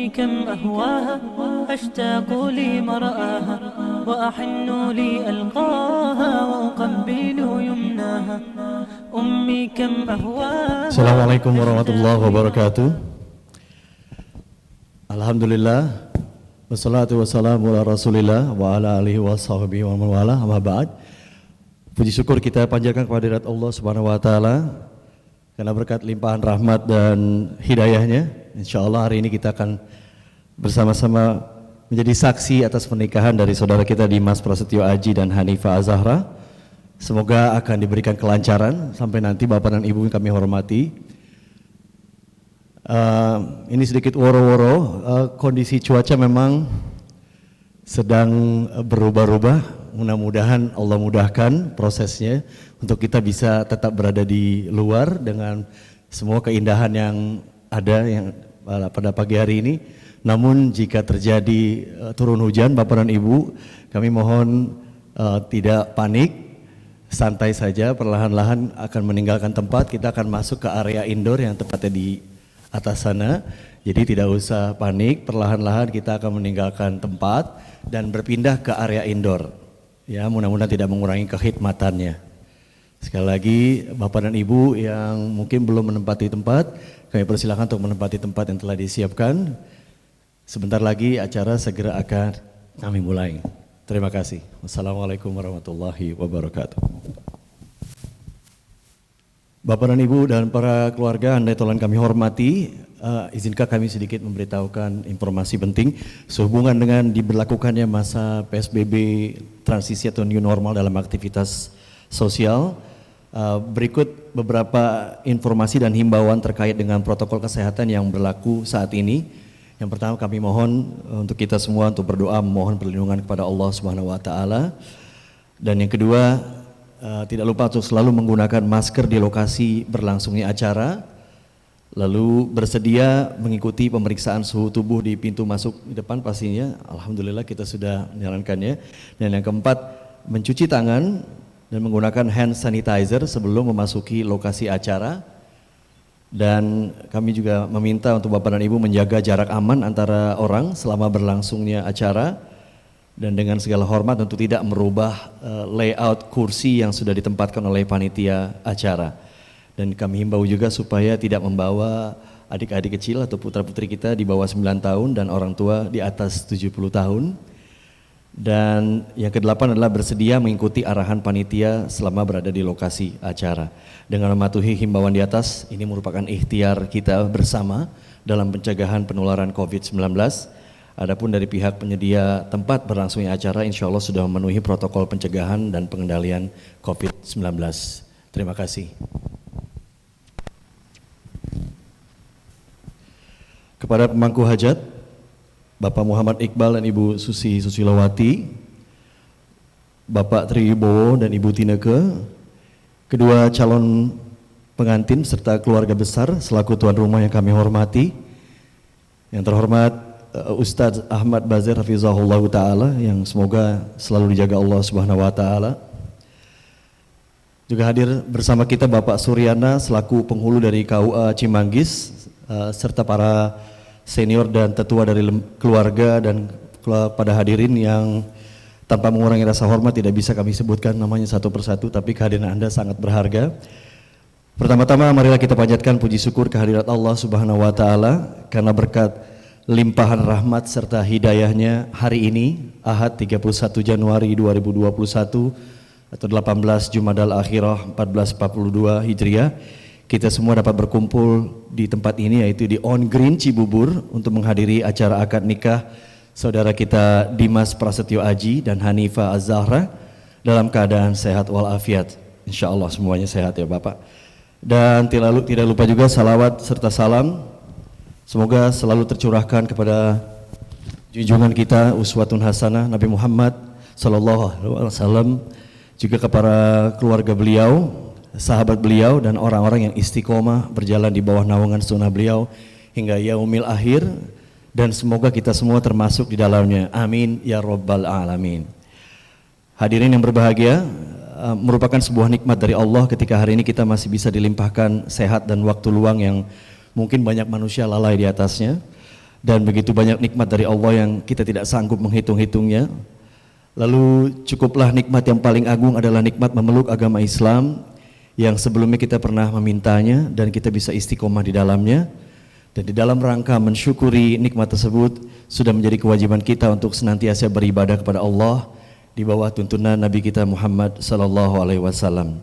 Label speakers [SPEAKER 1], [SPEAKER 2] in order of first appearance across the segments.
[SPEAKER 1] أمي كم أهواها أشتاق لمرآها وأحن لألقاها وأقبل يمناها أمي كم أهواها.
[SPEAKER 2] Assalamualaikum warahmatullahi wabarakatuh. Alhamdulillah wassalatu wassalamu ala rasulillah wa ala alihi wa sahbihi wa man wala amma ba'd. Puji syukur kita panjatkan kepada hadirat Allah Subhanahu wa taala karena berkat limpahan rahmat dan hidayahnya. Insyaallah hari ini kita akan bersama-sama menjadi saksi atas pernikahan dari saudara kita Dimas Prasetyo Aji dan Hanifah Azahra. Semoga akan diberikan kelancaran sampai nanti Bapak dan Ibu yang kami hormati. Ini sedikit woro-woro, kondisi cuaca memang sedang berubah-ubah. Mudah-mudahan Allah mudahkan prosesnya untuk kita bisa tetap berada di luar dengan semua keindahan yang ada yang pada pagi hari ini. Namun jika terjadi turun hujan, Bapak dan Ibu, kami mohon tidak panik, santai saja, perlahan-lahan akan meninggalkan tempat. Kita akan masuk ke area indoor yang tepatnya di atas sana. Jadi tidak usah panik, perlahan-lahan kita akan meninggalkan tempat dan berpindah ke area indoor. Ya, mudah-mudahan tidak mengurangi kekhidmatannya. Sekali lagi, Bapak dan Ibu yang mungkin belum menempati tempat, kami persilakan untuk menempati tempat yang telah disiapkan. Sebentar lagi acara segera akan kami mulai. Terima kasih. Wassalamualaikum warahmatullahi wabarakatuh. Bapak dan Ibu dan para keluarga andai tolong kami hormati, izinkan kami sedikit memberitahukan informasi penting sehubungan dengan diberlakukannya masa PSBB transisi atau new normal dalam aktivitas sosial. Berikut beberapa informasi dan himbauan terkait dengan protokol kesehatan yang berlaku saat ini. Yang pertama kami mohon untuk kita semua untuk berdoa memohon perlindungan kepada Allah Subhanahu wa taala. Dan yang kedua, tidak lupa untuk selalu menggunakan masker di lokasi berlangsungnya acara. Lalu bersedia mengikuti pemeriksaan suhu tubuh di pintu masuk di depan pastinya. Alhamdulillah kita sudah menjalankannya. Dan yang keempat, mencuci tangan dan menggunakan hand sanitizer sebelum memasuki lokasi acara. Dan kami juga meminta untuk Bapak dan Ibu menjaga jarak aman antara orang selama berlangsungnya acara. Dan dengan segala hormat untuk tidak merubah layout kursi yang sudah ditempatkan oleh panitia acara. Dan kami himbau juga supaya tidak membawa adik-adik kecil atau putra-putri kita di bawah 9 tahun dan orang tua di atas 70 tahun. Dan yang kedelapan adalah bersedia mengikuti arahan panitia selama berada di lokasi acara. Dengan mematuhi himbauan di atas, ini merupakan ikhtiar kita bersama dalam pencegahan penularan COVID-19. Adapun dari pihak penyedia tempat berlangsungnya acara, insya Allah sudah memenuhi protokol pencegahan dan pengendalian COVID-19. Terima kasih. Kepada pemangku hajat, Bapak Muhammad Iqbal dan Ibu Susi Susilawati, Bapak Tri Wibowo dan Ibu Tineke, kedua calon pengantin serta keluarga besar selaku tuan rumah yang kami hormati, yang terhormat Ustadz Ahmad Bazir Hafizahullah Ta'ala yang semoga selalu dijaga Allah Subhanahu Wa Ta'ala. Juga hadir bersama kita Bapak Suryana selaku penghulu dari KUA Cimanggis serta para senior dan tetua dari keluarga dan pada hadirin yang tanpa mengurangi rasa hormat tidak bisa kami sebutkan namanya satu persatu, tapi kehadiran Anda sangat berharga. Pertama-tama marilah kita panjatkan puji syukur kehadirat Allah Subhanahu Wa Ta'ala karena berkat limpahan rahmat serta hidayahnya hari ini Ahad 31 Januari 2021 atau 18 Jumadal Akhirah 1442 Hijriah, kita semua dapat berkumpul di tempat ini yaitu di On Green Cibubur untuk menghadiri acara akad nikah saudara kita Dimas Prasetyo Aji dan Hanifah Az-Zahra dalam keadaan sehat walafiat. Insya Allah semuanya sehat ya Bapak. Dan tidak lupa juga salawat serta salam semoga selalu tercurahkan kepada junjungan kita uswatun hasanah Nabi Muhammad sallallahu alaihi wasallam, juga kepada keluarga beliau, sahabat beliau dan orang-orang yang istiqomah berjalan di bawah naungan sunnah beliau hingga yaumil akhir, dan semoga kita semua termasuk di dalamnya. Amin ya rabbal alamin. Hadirin yang berbahagia, merupakan sebuah nikmat dari Allah ketika hari ini kita masih bisa dilimpahkan sehat dan waktu luang yang mungkin banyak manusia lalai di atasnya. dan begitu banyak nikmat dari Allah yang kita tidak sanggup menghitung-hitungnya. Lalu cukuplah nikmat yang paling agung adalah nikmat memeluk agama Islam yang sebelumnya kita pernah memintanya dan kita bisa istiqomah di dalamnya. Dan di dalam rangka mensyukuri nikmat tersebut sudah menjadi kewajiban kita untuk senantiasa beribadah kepada Allah di bawah tuntunan Nabi kita Muhammad sallallahu alaihi wasallam.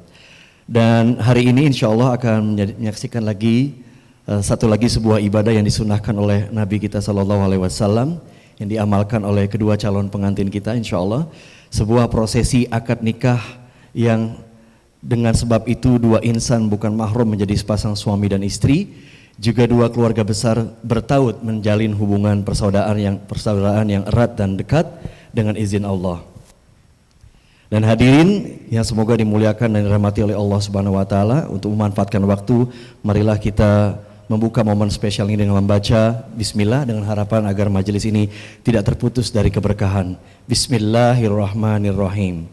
[SPEAKER 2] Dan hari ini insya Allah akan menyaksikan lagi satu lagi sebuah ibadah yang disunahkan oleh Nabi kita sallallahu alaihi wasallam yang diamalkan oleh kedua calon pengantin kita insya Allah, sebuah prosesi akad nikah yang dengan sebab itu dua insan bukan mahram menjadi sepasang suami dan istri, juga dua keluarga besar bertaut menjalin hubungan persaudaraan yang erat dan dekat dengan izin Allah. Dan hadirin yang semoga dimuliakan dan dirahmati oleh Allah Subhanahu wa taala, untuk memanfaatkan waktu marilah kita membuka momen spesial ini dengan membaca bismillah dengan harapan agar majelis ini tidak terputus dari keberkahan. Bismillahirrahmanirrahim.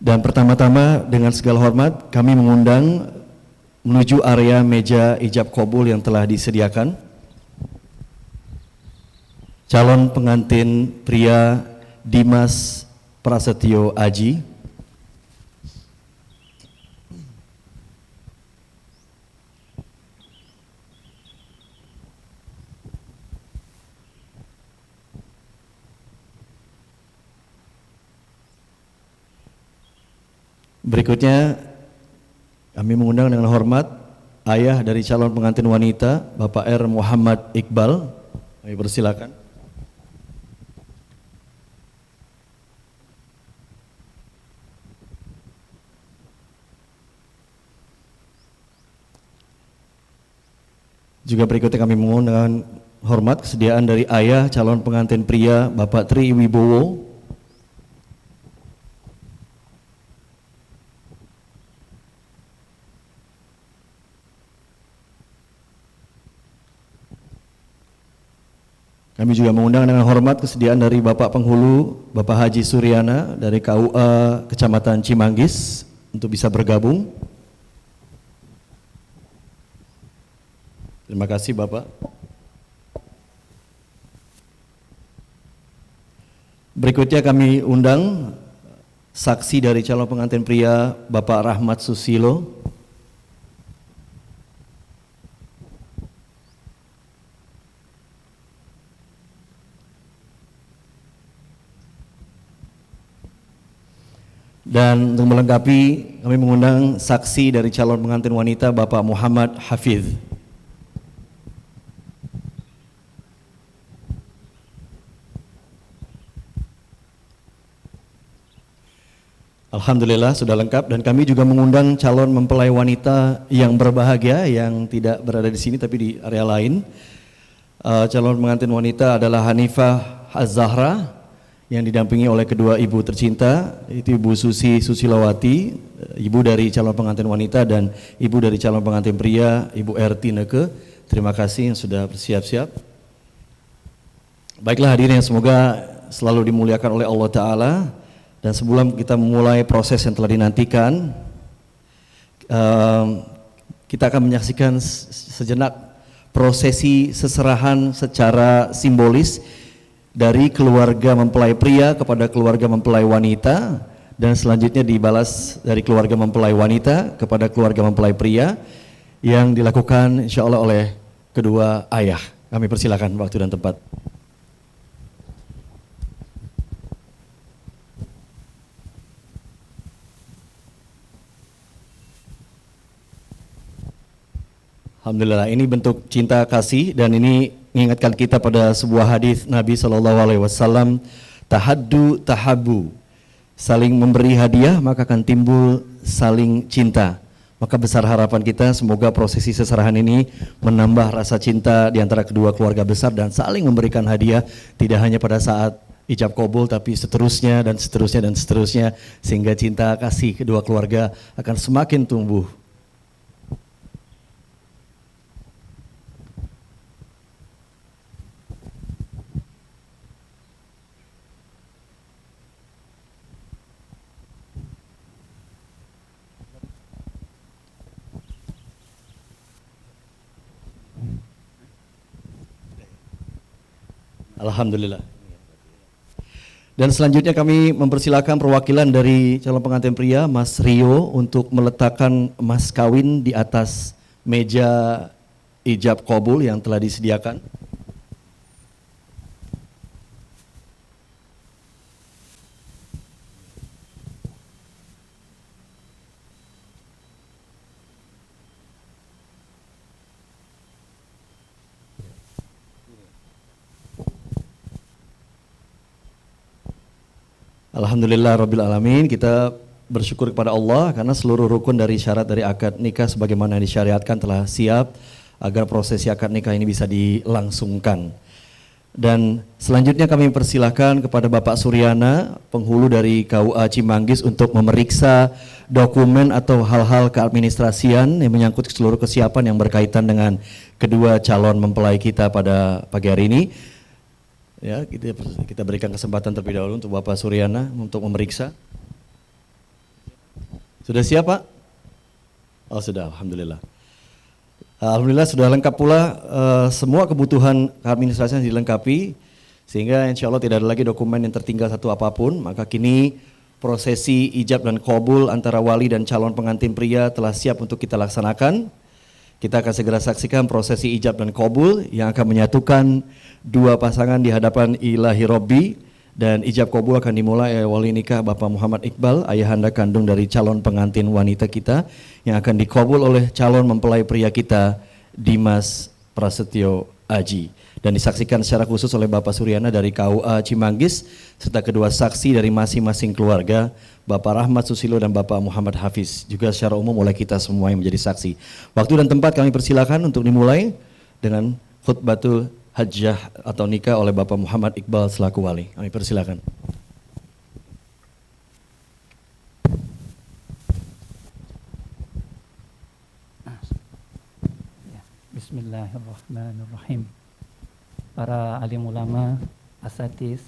[SPEAKER 2] Dan pertama-tama dengan segala hormat kami mengundang menuju area meja ijab qabul yang telah disediakan calon pengantin pria Dimas Prasetyo Aji. Berikutnya kami mengundang dengan hormat ayah dari calon pengantin wanita, Bapak R. Muhammad Iqbal. Kami persilakan. Juga berikutnya kami mengundang dengan hormat kesediaan dari ayah calon pengantin pria, Bapak Tri Wibowo. Kami juga mengundang dengan hormat kesediaan dari Bapak Penghulu, Bapak Haji Suryana dari KUA Kecamatan Cimanggis untuk bisa bergabung. Terima kasih Bapak. Berikutnya kami undang saksi dari calon pengantin pria, Bapak Rahmat Susilo. Dan untuk melengkapi kami mengundang saksi dari calon pengantin wanita, Bapak Muhammad Hafiz. Alhamdulillah sudah lengkap, dan kami juga mengundang calon mempelai wanita yang berbahagia yang tidak berada di sini tapi di area lain. Calon pengantin wanita adalah Hanifah Az-Zahra yang didampingi oleh kedua ibu tercinta, itu Ibu Susi Susilawati, ibu dari calon pengantin wanita, dan ibu dari calon pengantin pria, Ibu Erti Neke. Terima kasih yang sudah bersiap-siap. Baiklah hadirin yang semoga selalu dimuliakan oleh Allah Ta'ala. Dan sebelum kita memulai proses yang telah dinantikan, kita akan menyaksikan sejenak prosesi seserahan secara simbolis dari keluarga mempelai pria kepada keluarga mempelai wanita, dan selanjutnya dibalas dari keluarga mempelai wanita kepada keluarga mempelai pria yang dilakukan insya Allah oleh kedua ayah. Kami persilakan waktu dan tempat. Alhamdulillah, ini bentuk cinta kasih, dan ini mengingatkan kita pada sebuah hadis Nabi SAW, tahaddu tahabu, saling memberi hadiah maka akan timbul saling cinta. Maka besar harapan kita semoga prosesi seserahan ini menambah rasa cinta di antara kedua keluarga besar dan saling memberikan hadiah, tidak hanya pada saat ijab qabul tapi seterusnya dan seterusnya dan seterusnya, sehingga cinta kasih kedua keluarga akan semakin tumbuh. Alhamdulillah. Dan selanjutnya kami mempersilakan perwakilan dari calon pengantin pria, Mas Rio, untuk meletakkan mas kawin di atas meja ijab qabul yang telah disediakan. Alhamdulillah Rabbil Alamin, kita bersyukur kepada Allah karena seluruh rukun dari syarat dari akad nikah sebagaimana disyariatkan telah siap agar prosesi akad nikah ini bisa dilangsungkan. Dan selanjutnya kami persilahkan kepada Bapak Suryana, penghulu dari KUA Cimanggis, untuk memeriksa dokumen atau hal-hal keadministrasian yang menyangkut seluruh kesiapan yang berkaitan dengan kedua calon mempelai kita pada pagi hari ini. Ya, kita berikan kesempatan terlebih dahulu untuk Bapak Suryana untuk memeriksa. Sudah siap, Pak? Oh, sudah, alhamdulillah. Alhamdulillah sudah lengkap pula semua kebutuhan keadministrasian dilengkapi, sehingga insya Allah tidak ada lagi dokumen yang tertinggal satu apapun. Maka kini prosesi ijab dan qabul antara wali dan calon pengantin pria telah siap untuk kita laksanakan. Kita akan segera saksikan prosesi ijab dan qabul yang akan menyatukan dua pasangan di hadapan Ilahi Robbi, dan ijab qabul akan dimulai oleh wali nikah Bapak Muhammad Iqbal, ayahanda kandung dari calon pengantin wanita kita, yang akan dikabul oleh calon mempelai pria kita Dimas Prasetyo Aji, dan disaksikan secara khusus oleh Bapak Suryana dari KUA Cimanggis serta kedua saksi dari masing-masing keluarga, Bapak Rahmat Susilo dan Bapak Muhammad Hafiz, juga secara umum oleh kita semua yang menjadi saksi. Waktu dan tempat kami persilakan untuk dimulai dengan khutbatul hajjah atau nikah oleh Bapak Muhammad Iqbal selaku wali. Kami persilakan.
[SPEAKER 3] Bismillahirrahmanirrahim. Para alim ulama, asatiz,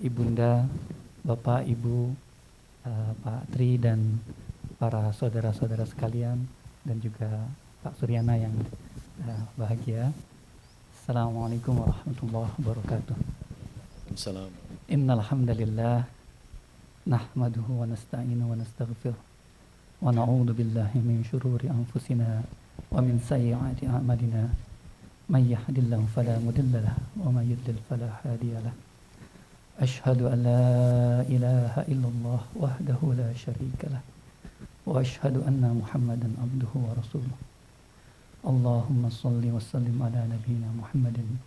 [SPEAKER 3] ibunda, bapak, ibu, Pak Tri dan para saudara-saudara sekalian, dan juga Pak Suryana yang bahagia. Assalamualaikum warahmatullahi wabarakatuh.
[SPEAKER 2] Assalamualaikum.
[SPEAKER 3] Innal hamdalillah nahmaduhu wa nasta'inu wa nastaghfiruh wa na'udzu billahi min shururi anfusina wa min sayyiati a'malina. May yahdihillahu fala mudilla lahu wa may yudlil fala hadiya lahu. Ashhadu an la ilaha illallah wahdahu la syarika lah wa ashhadu anna Muhammadan abduhu wa rasuluh. Allahumma salli wa sallim ala nabiyyina Muhammadin.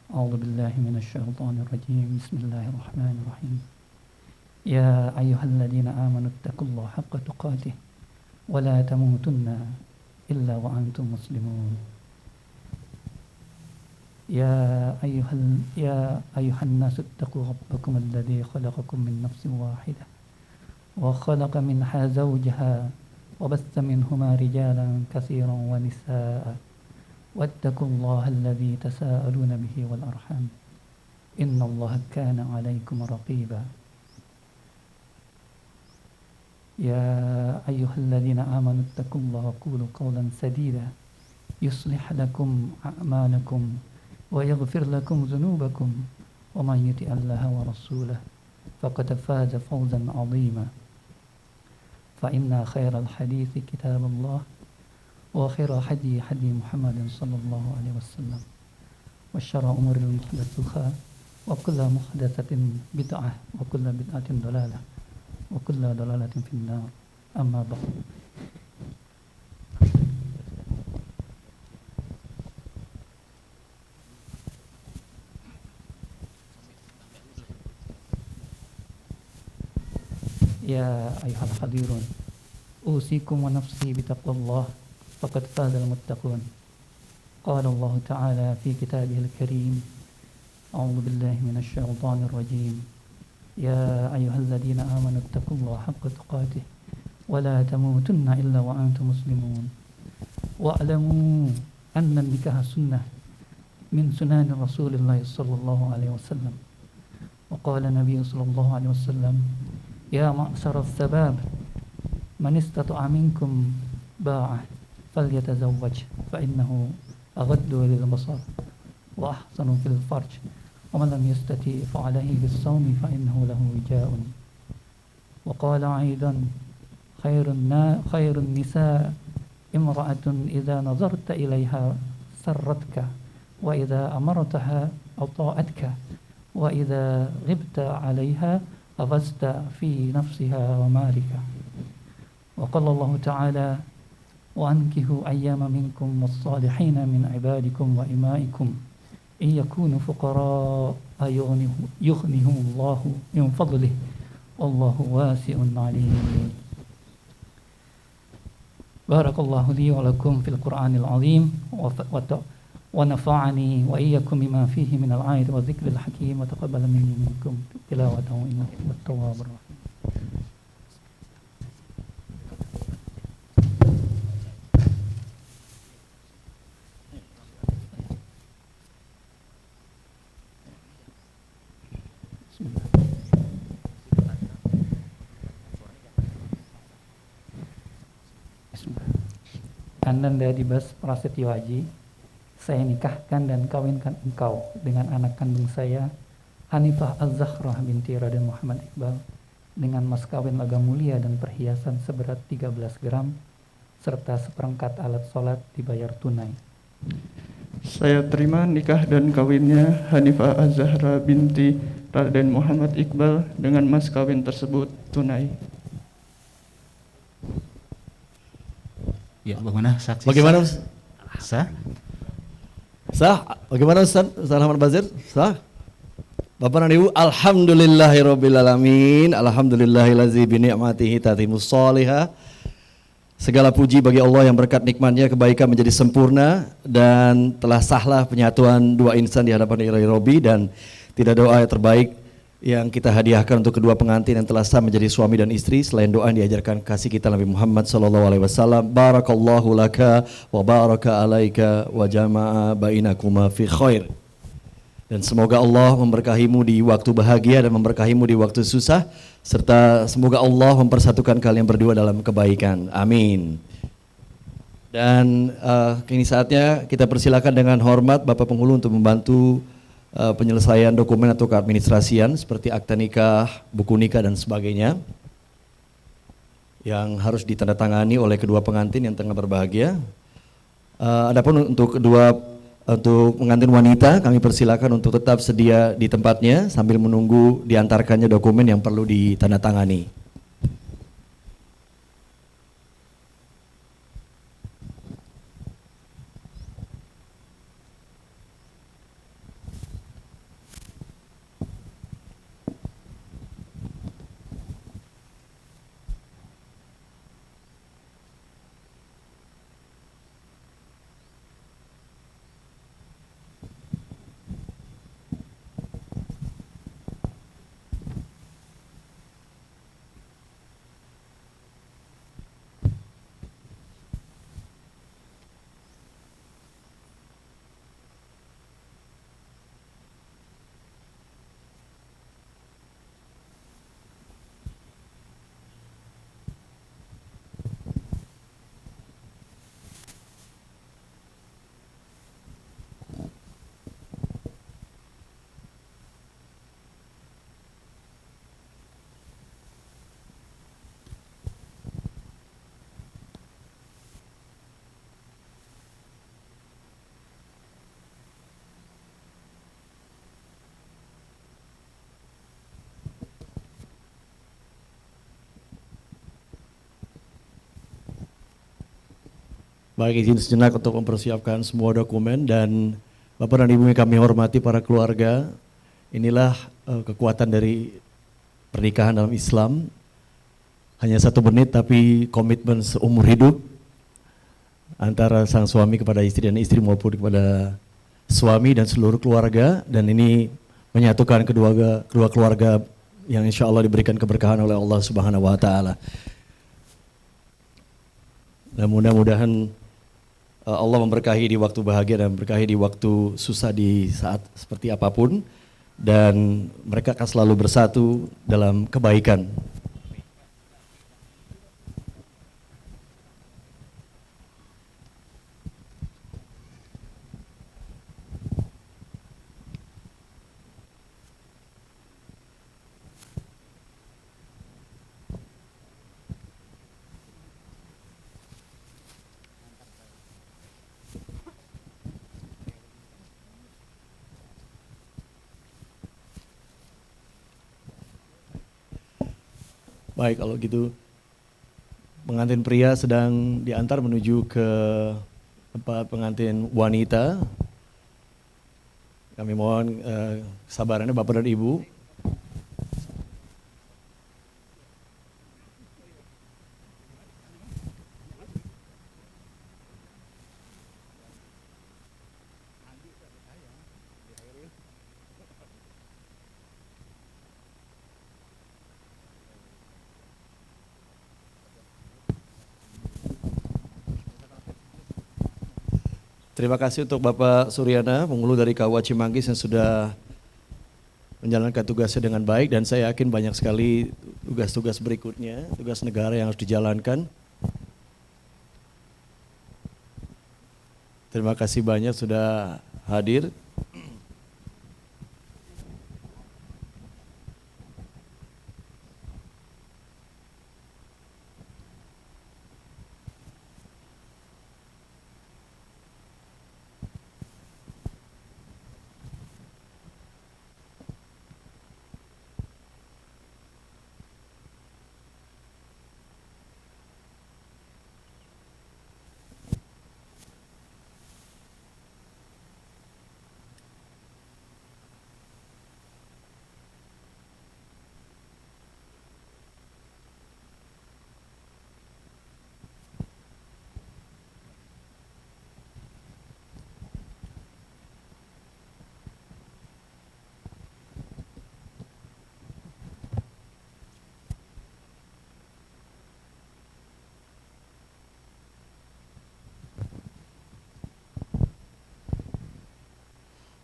[SPEAKER 3] A'udzu billahi minasy syaithanir rajim. Bismillahirrahmanirrahim. Ya ayyuhalladzina amanu taqullaha haqqa tuqatih wa la tamutunna illa wa antum muslimun. يا أيها الناس اتقوا ربكم الذي خلقكم من نفس واحدة وخلق منها زوجها وبث منهما رجالا كثيرا ونساء واتقوا الله الذي تساءلون به والأرحام إن الله كان عليكم رقيبا يا أيها الذين آمنوا اتقوا الله وقولوا قولا سديدا يصلح لكم أعمالكم ويغفر لكم ذنوبكم ومن يطع الله ورسوله فقد فاز فوزا عظيما فإن خير الحديث كتاب الله وخير هدي محمد صلى الله عليه وسلم وشر أمور محدثاتها وكل محدثة بدعة وكل بدعة ضلالة وكل ضلالة في النار أما بعد. يا أيها الحاضرون أوصيكم ونفسي بتقوى الله فقد فاز المتقون. قال الله تعالى في كتابه الكريم أعوذ بالله من الشيطان الرجيم يا أيها الذين آمنوا اتقوا الله حق تقاته ولا تموتن إلا وأنتم مسلمون واعلموا أن النكاح سنة من سنن رسول الله صلى الله عليه وسلم. وقال النبي صلى الله عليه وسلم يا معشر الشباب من استطاع منكم باعة فليتزوج فإنه أغضوا للبصر وأحسنوا في الفرج ومن لم يستطع فعليه بالصوم فإنه له وجاء. وقال أيضا خير النساء امرأة إذا نظرت إليها سرتك وإذا أمرتها أطاعتك وإذا غبت عليها أفزت في نفسها ومالك. وقال الله تعالى وأنكحوا أيام منكم والصالحين من عبادكم وإمائكم إن يكونوا فقراء يغنهم الله من فضله والله واسع عليم. بارك الله لي ولكم في القرآن العظيم ونفعني وإياكم بما فيه من الآيات والذكر الحكيم وتقبل مني منكم تلاوته إنه هو التواب الرحيم. Ananda Dibas Prasetyo Haji, saya nikahkan dan kawinkan engkau dengan anak kandung saya, Hanifah Az-Zahrah binti Raden Muhammad Iqbal, dengan mas kawin logam mulia dan perhiasan seberat 13 gram, serta seperangkat alat sholat dibayar tunai.
[SPEAKER 4] Saya terima nikah dan kawinnya Hanifah Az-Zahra binti Raden Muhammad Iqbal dengan mas kawin tersebut tunai.
[SPEAKER 5] Ya, bagaimana saksi?
[SPEAKER 2] Bagaimana?
[SPEAKER 5] Sah?
[SPEAKER 2] Sah? Bagaimana Ustaz? Ustaz Ahmad Bazir? Sah? Bapak dan Ibu, alhamdulillahirabbil alamin, alhamdulillahillazi bi ni'matihi tatimmus shalihah. Segala puji bagi Allah yang berkat nikmatnya kebaikan menjadi sempurna dan telah sahlah penyatuan dua insan di hadapan Ilahi Robbi, dan tidak doa yang terbaik yang kita hadiahkan untuk kedua pengantin yang telah sah menjadi suami dan istri selain doa yang diajarkan kasih kita Nabi Muhammad SAW. Barakallahu laka wa baraka alaika wa jama'a bainakuma fi khair. Dan semoga Allah memberkahimu di waktu bahagia dan memberkahimu di waktu susah, serta semoga Allah mempersatukan kalian berdua dalam kebaikan. Amin. Dan kini saatnya kita persilakan dengan hormat Bapak Penghulu untuk membantu penyelesaian dokumen atau keadministrasian seperti akta nikah, buku nikah dan sebagainya yang harus ditandatangani oleh kedua pengantin yang tengah berbahagia. Adapun untuk pengantin wanita, kami persilakan untuk tetap sedia di tempatnya sambil menunggu diantarkannya dokumen yang perlu ditandatangani. Baik, izin sejenak untuk mempersiapkan semua dokumen. Dan Bapak dan Ibu yang kami hormati para keluarga, inilah kekuatan dari pernikahan dalam Islam. Hanya 1 menit tapi komitmen seumur hidup antara sang suami kepada istri dan istri maupun kepada suami dan seluruh keluarga. Dan ini menyatukan kedua keluarga yang insya Allah diberikan keberkahan oleh Allah Subhanahu wa Ta'ala. Dan mudah-mudahan Allah memberkahi di waktu bahagia dan memberkahi di waktu susah di saat seperti apapun, dan mereka akan selalu bersatu dalam kebaikan. Baik, kalau gitu pengantin pria sedang diantar menuju ke tempat pengantin wanita. Kami mohon kesabarannya Bapak dan Ibu. Terima kasih untuk Bapak Suryana, penghulu dari KUA Cimanggis yang sudah menjalankan tugasnya dengan baik, dan saya yakin banyak sekali tugas-tugas berikutnya, tugas negara yang harus dijalankan. Terima kasih banyak sudah hadir.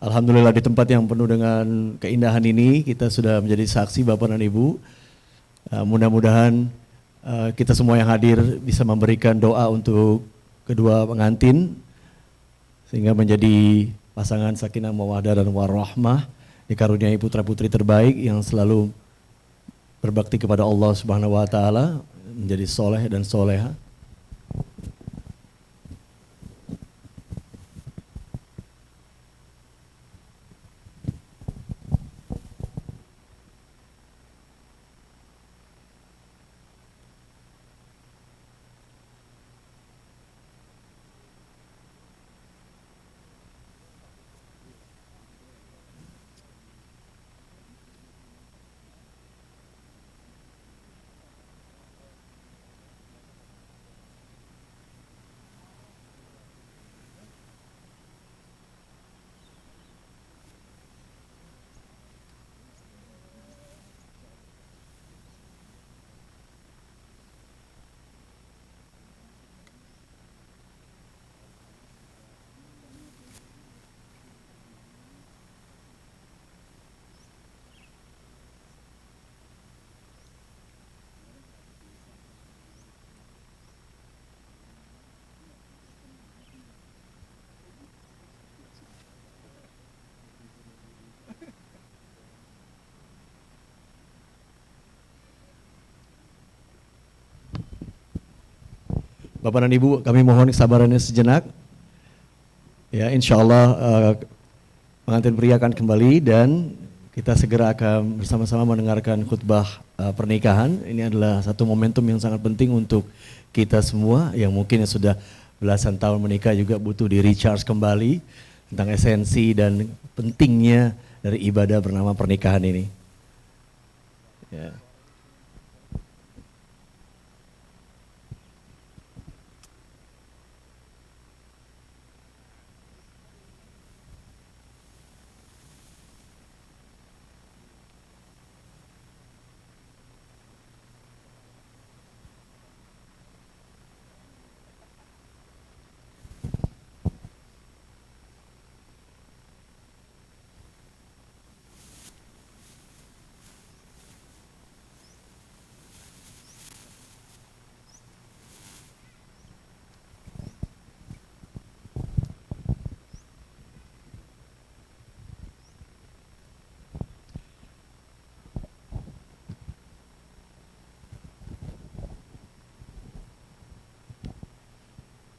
[SPEAKER 2] Alhamdulillah di tempat yang penuh dengan keindahan ini kita sudah menjadi saksi Bapak dan Ibu. Mudah-mudahan kita semua yang hadir bisa memberikan doa untuk kedua pengantin sehingga menjadi pasangan sakinah mawaddah dan warahmah, dikaruniai putra-putri terbaik yang selalu berbakti kepada Allah Subhanahu wa taala, menjadi soleh dan soleha. Bapak dan Ibu, kami mohon kesabarannya sejenak. Ya, insya Allah pengantin pria akan kembali dan kita segera akan bersama-sama mendengarkan khutbah pernikahan. Ini adalah satu momentum yang sangat penting untuk kita semua yang mungkin yang sudah belasan tahun menikah juga butuh di recharge kembali tentang esensi dan pentingnya dari ibadah bernama pernikahan ini. Ya.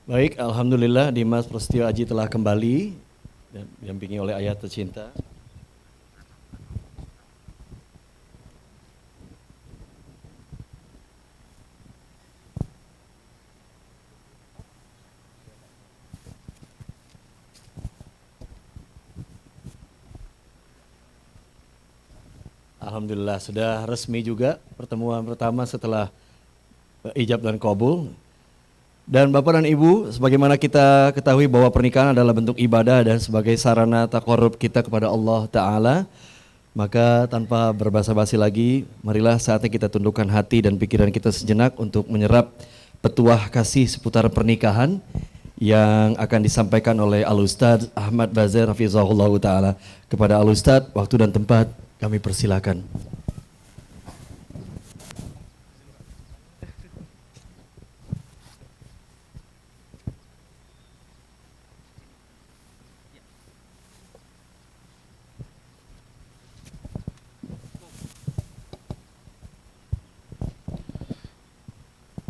[SPEAKER 2] Baik, alhamdulillah Dimas Prasetyo Aji telah kembali dan didampingi oleh ayah tercinta. Alhamdulillah sudah resmi juga pertemuan pertama setelah ijab dan qabul. Dan Bapak dan Ibu, sebagaimana kita ketahui bahwa pernikahan adalah bentuk ibadah dan sebagai sarana taqarrub kita kepada Allah Ta'ala, maka tanpa berbasa-basi lagi, marilah saatnya kita tundukkan hati dan pikiran kita sejenak untuk menyerap petuah kasih seputar pernikahan yang akan disampaikan oleh Al-Ustadz Ahmad Bazir Hafizahullah Ta'ala. Kepada Al-Ustadz, waktu dan tempat kami persilakan.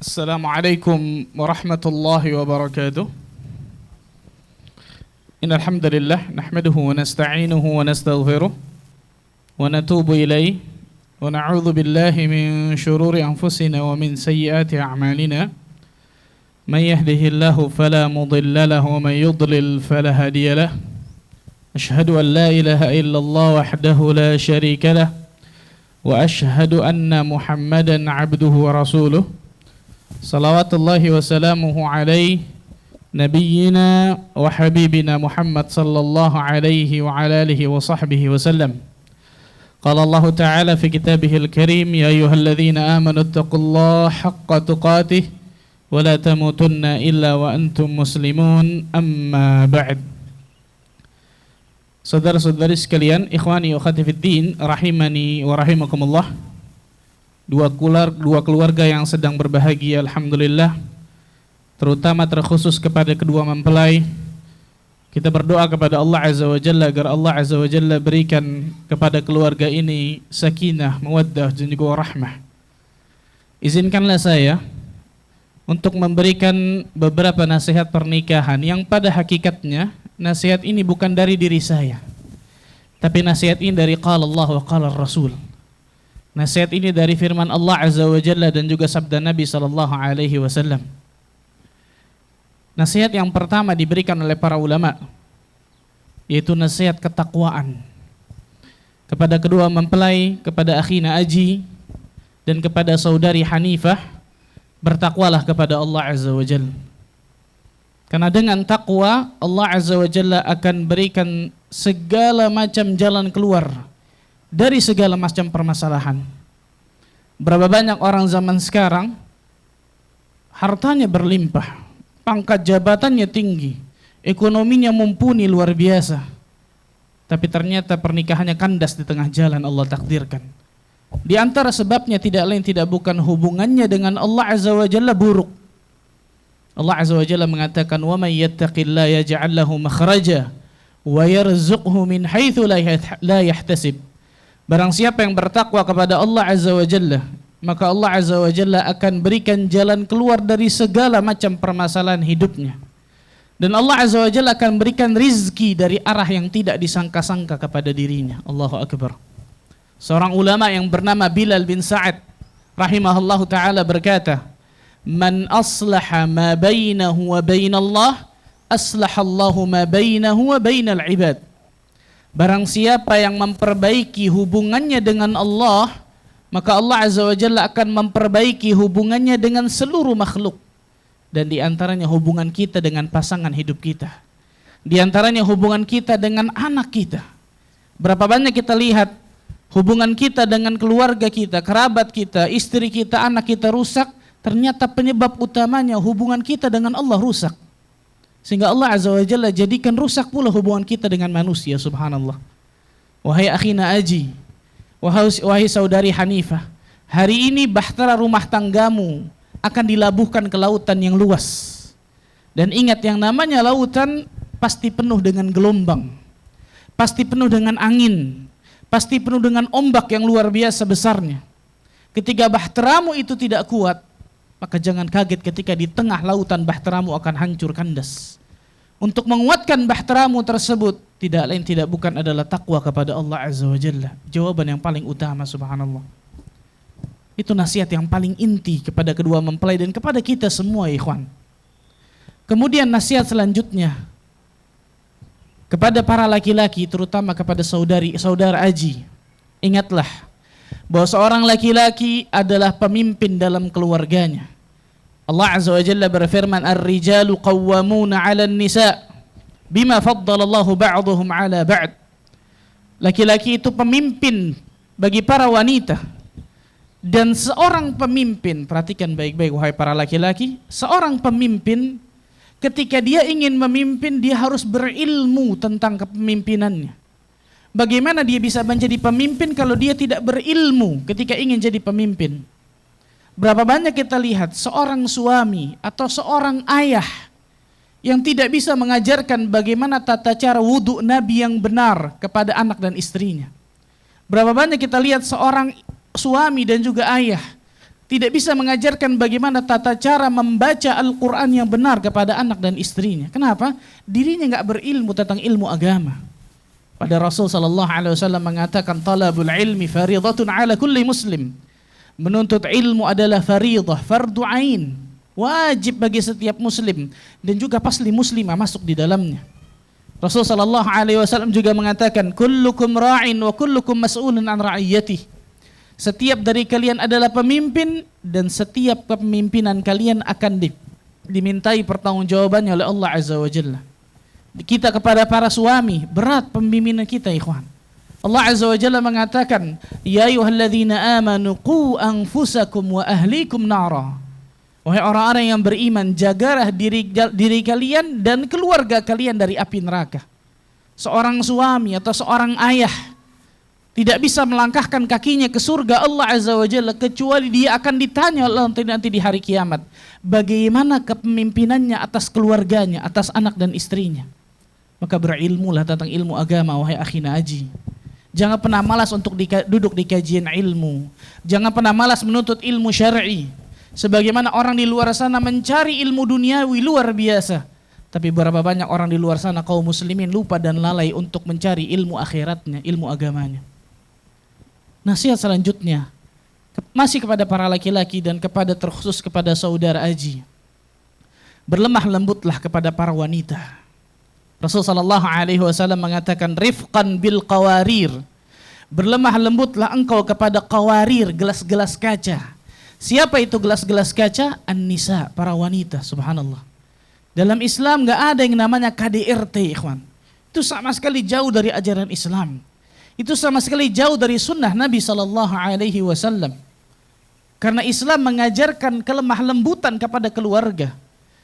[SPEAKER 5] Assalamualaikum warahmatullahi wabarakatuh. Innal hamdalillah nahmaduhu wa nasta'inuhu wa nastaghfiruh wa natubu ilayhi wa na'udzu billahi min shururi anfusina wa min sayyiati a'malina. Man yahdihillahu fala mudilla lahu wa man yudlil fala hadiya lahu. Ashhadu an la ilaha illallah wahdahu la sharika lahu wa ashhadu anna Muhammadan 'abduhu wa rasuluh. Salawatullahi wa salamuhu alaihi nabiyyina wa habibina Muhammad sallallahu alaihi wa ala alihi wa sahbihi wa sallam. Qala Allah Ta'ala fi kitabihil karim, ya ayyuhalladzina amanu taqullaha haqqa tuqatih wa la tamutunna illa wa antum muslimun, amma ba'd. Saudara-saudari sekalian, ikhwani wa akhwati fiddin, rahimani wa rahimakumullah. Dua keluarga yang sedang berbahagia, alhamdulillah, terutama terkhusus kepada kedua mempelai. Kita berdoa kepada Allah Azza wa Jalla agar Allah Azza wa Jalla berikan kepada keluarga ini sakinah, mawaddah dan juga rahmah. Izinkanlah saya untuk memberikan beberapa nasihat pernikahan yang pada hakikatnya nasihat ini bukan dari diri saya, tapi nasihat ini dari qala Allah wa qala Rasul. Nasihat ini dari firman Allah Azza wa Jalla dan juga sabda Nabi sallallahu alaihi wasallam. Nasihat yang pertama diberikan oleh para ulama, yaitu nasihat ketakwaan kepada kedua mempelai, kepada akhina Aji dan kepada saudari Hanifah. Bertakwalah kepada Allah Azza wa Jalla, karena dengan takwa Allah Azza wa Jalla akan berikan segala macam jalan keluar dari segala macam permasalahan. Berapa banyak orang zaman sekarang hartanya berlimpah, pangkat jabatannya tinggi, ekonominya mumpuni luar biasa, tapi ternyata pernikahannya kandas di tengah jalan Allah takdirkan. Di antara sebabnya tidak lain tidak bukan hubungannya dengan Allah Azza wa Jalla buruk. Allah Azza wa Jalla mengatakan, "Wa may yattaqillaha yaj'al lahu makhraja wa yarzuqhu min haitsu la yahtasib." Barang siapa yang bertakwa kepada Allah Azza wa Jalla, maka Allah Azza wa Jalla akan berikan jalan keluar dari segala macam permasalahan hidupnya. Dan Allah Azza wa Jalla akan berikan rizki dari arah yang tidak disangka-sangka kepada dirinya. Allahu Akbar. Seorang ulama yang bernama Bilal bin Sa'ad rahimahullahu ta'ala berkata, "Man aslaha ma bainahu wa bainallah, aslahallahu ma bainahu wa bainal ibad." Barang siapa yang memperbaiki hubungannya dengan Allah, maka Allah Azza wa Jalla akan memperbaiki hubungannya dengan seluruh makhluk. Dan di antaranya hubungan kita dengan pasangan hidup kita. Di antaranya hubungan kita dengan anak kita. Berapa banyak kita lihat hubungan kita dengan keluarga kita, kerabat kita, istri kita, anak kita rusak, ternyata penyebab utamanya hubungan kita dengan Allah rusak. Sehingga Allah Azza wa Jalla jadikan rusak pula hubungan kita dengan manusia, subhanallah. Wahai akhina Aji, wahai saudari Hanifah, hari ini bahtera rumah tanggamu akan dilabuhkan ke lautan yang luas. Dan ingat, yang namanya lautan pasti penuh dengan gelombang, pasti penuh dengan angin, pasti penuh dengan ombak yang luar biasa besarnya. Ketika bahteramu itu tidak kuat, maka jangan kaget ketika di tengah lautan bahteramu akan hancur kandas. Untuk menguatkan bahteramu tersebut, tidak lain tidak bukan adalah takwa kepada Allah Azza wa Jalla. Jawaban yang paling utama, subhanallah. Itu nasihat yang paling inti kepada kedua mempelai dan kepada kita semua, ikhwan. Kemudian nasihat selanjutnya kepada para laki-laki, terutama kepada saudara Aji. Ingatlah, bahwa seorang laki-laki adalah pemimpin dalam keluarganya. Allah Azza wa Jalla berfirman, "Ar-rijalu qawwamuna 'alan nisa bima faddalallahu ba'dahum 'ala ba'd." Laki-laki itu pemimpin bagi para wanita. Dan seorang pemimpin, perhatikan baik-baik wahai para laki-laki, seorang pemimpin ketika dia ingin memimpin, dia harus berilmu tentang kepemimpinannya. Bagaimana dia bisa menjadi pemimpin kalau dia tidak berilmu ketika ingin jadi pemimpin? Berapa banyak kita lihat seorang suami atau seorang ayah yang tidak bisa mengajarkan bagaimana tata cara wudhu Nabi yang benar kepada anak dan istrinya. Berapa banyak kita lihat seorang suami dan juga ayah tidak bisa mengajarkan bagaimana tata cara membaca Al-Quran yang benar kepada anak dan istrinya. Kenapa? Dirinya nggak berilmu tentang ilmu agama. Pada Rasul SAW mengatakan, talabul ilmi faridatun ala kulli muslim. Menuntut ilmu adalah faridah, fardu ain, wajib bagi setiap muslim dan juga pasti muslimah masuk di dalamnya. Rasul SAW juga mengatakan, kullukum ra'in wa kullukum mas'ulun an ra'iyatih. Setiap dari kalian adalah pemimpin dan setiap kepemimpinan kalian akan dimintai pertanggungjawabannya oleh Allah Azza wa Jalla. Kita kepada para suami, berat pemimpinan kita, ikhwan. Allah Azza wa Jalla mengatakan, ya ayyuhalladzina amanu qu anfusakum wa ahlikum nara. Wahai orang-orang yang beriman, jagalah diri kalian dan keluarga kalian dari api neraka. Seorang suami atau seorang ayah tidak bisa melangkahkan kakinya ke surga Allah Azza wa Jalla kecuali dia akan ditanya Allah nanti di hari kiamat, bagaimana kepemimpinannya atas keluarganya, atas anak dan istrinya. Maka berilmulah tentang ilmu agama, wahai akhina aji. Jangan pernah malas untuk duduk di kajian ilmu. Jangan pernah malas menuntut ilmu syar'i. Sebagaimana orang di luar sana mencari ilmu duniawi luar biasa, tapi berapa banyak orang di luar sana kaum muslimin lupa dan lalai untuk mencari ilmu akhiratnya, ilmu agamanya. Nasihat selanjutnya masih kepada para laki-laki dan terkhusus kepada saudara aji. Berlemah lembutlah kepada para wanita. Rasulullah SAW mengatakan, rifqan bil qawarir. Berlemah lembutlah engkau kepada qawarir, gelas-gelas kaca. Siapa itu gelas-gelas kaca? An-nisa, para wanita, subhanallah. Dalam Islam gak ada yang namanya KDRT, ikhwan. Itu sama sekali jauh dari ajaran Islam. Itu sama sekali jauh dari sunnah Nabi SAW. Karena Islam mengajarkan kelemah lembutan kepada keluarga.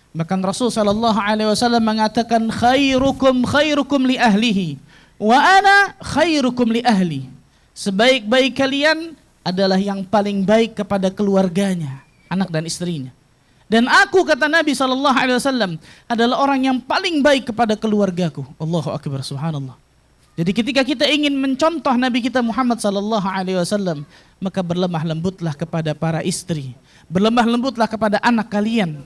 [SPEAKER 5] Bahkan Rasul SAW mengatakan, khairukum li ahlihi wa ana khairukum li ahli. Sebaik-baik kalian adalah yang paling baik kepada keluarganya, anak dan istrinya. Dan aku, kata Nabi SAW, adalah orang yang paling baik kepada keluargaku. Allahu Akbar, subhanallah. Jadi ketika kita ingin mencontoh Nabi kita Muhammad SAW, maka berlemah lembutlah kepada para istri. Berlemah lembutlah kepada anak kalian.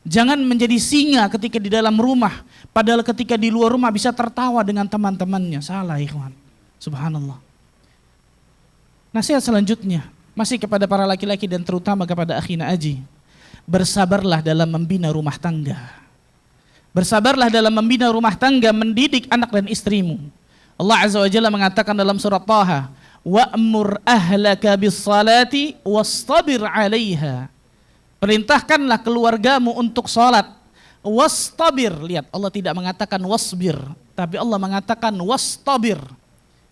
[SPEAKER 5] Jangan menjadi singa ketika di dalam rumah, padahal ketika di luar rumah bisa tertawa dengan teman-temannya. Salah, ikhwan. Subhanallah. Nasihat selanjutnya masih kepada para laki-laki dan terutama kepada akhina aji. Bersabarlah dalam membina rumah tangga. Bersabarlah dalam membina rumah tangga, mendidik anak dan istrimu. Allah Azza wa Jalla mengatakan dalam surat Taha, wa'mur ahlaka bis-salati wastabir 'alaiha. Perintahkanlah keluargamu untuk salat. Wastabir, lihat Allah tidak mengatakan wasbir, tapi Allah mengatakan wastabir.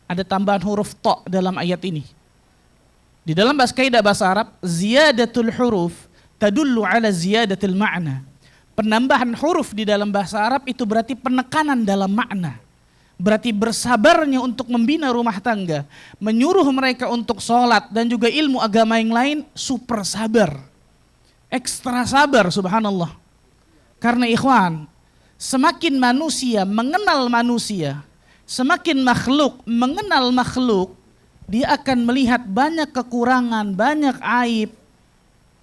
[SPEAKER 5] Ada tambahan huruf ta dalam ayat ini. Di dalam kaidah bahasa Arab, ziyadatul huruf tadullu ala ziyadatil ma'na. Penambahan huruf di dalam bahasa Arab itu berarti penekanan dalam makna. Berarti bersabarnya untuk membina rumah tangga, menyuruh mereka untuk sholat dan juga ilmu agama yang lain, super sabar, ekstra sabar, subhanallah. Karena ikhwan, semakin manusia mengenal manusia, semakin makhluk mengenal makhluk, dia akan melihat banyak kekurangan, banyak aib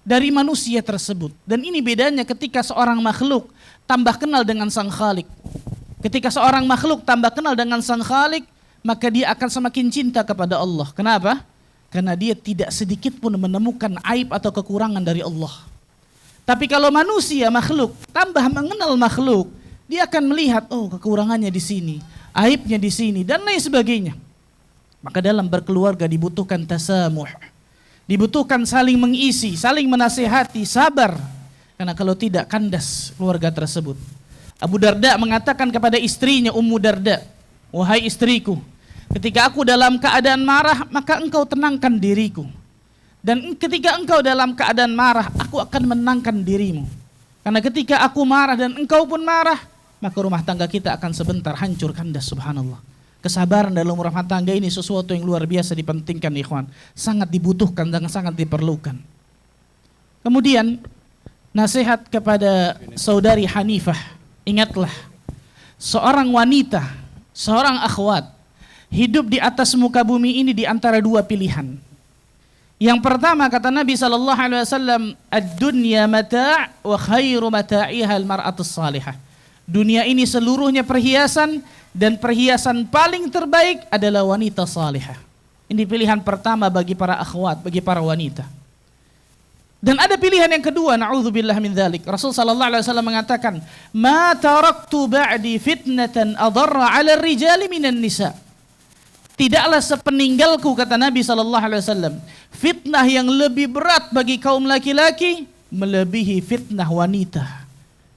[SPEAKER 5] dari manusia tersebut. Dan ini bedanya ketika seorang makhluk tambah kenal dengan sang Khalik. Ketika seorang makhluk tambah kenal dengan sang Khalik, maka dia akan semakin cinta kepada Allah. Kenapa? Karena dia tidak sedikit pun menemukan aib atau kekurangan dari Allah. Tapi kalau manusia, makhluk, tambah mengenal makhluk, dia akan melihat, oh kekurangannya di sini, aibnya di sini, dan lain sebagainya. Maka dalam berkeluarga dibutuhkan tasamuh, dibutuhkan saling mengisi, saling menasihati, sabar. Karena kalau tidak kandas keluarga tersebut. Abu Darda mengatakan kepada istrinya Ummu Darda, wahai istriku, ketika aku dalam keadaan marah, maka engkau tenangkan diriku. Dan ketika engkau dalam keadaan marah, aku akan menenangkan dirimu. Karena ketika aku marah dan engkau pun marah, maka rumah tangga kita akan sebentar hancur kandas, subhanallah. Kesabaran dalam rumah tangga ini sesuatu yang luar biasa dipentingkan, ikhwan. Sangat dibutuhkan dan sangat diperlukan. Kemudian, nasihat kepada saudari Hanifah. Ingatlah, seorang wanita, seorang akhwat, hidup di atas muka bumi ini di antara dua pilihan. Yang pertama kata Nabi SAW, ad-dunya mata' wa khairu mata'iha al-mar'atus salihah. Dunia ini seluruhnya perhiasan, dan perhiasan paling terbaik adalah wanita salihah. Ini pilihan pertama bagi para akhwat, bagi para wanita. Dan ada pilihan yang kedua, na'udzubillah min dzalik. Rasul sallallahu alaihi wasallam mengatakan, "Ma taraktu ba'di fitnatan adarra 'ala ar-rijali minan nisa." Tidaklah sepeninggalku, kata Nabi sallallahu alaihi wasallam, fitnah yang lebih berat bagi kaum laki-laki melebihi fitnah wanita.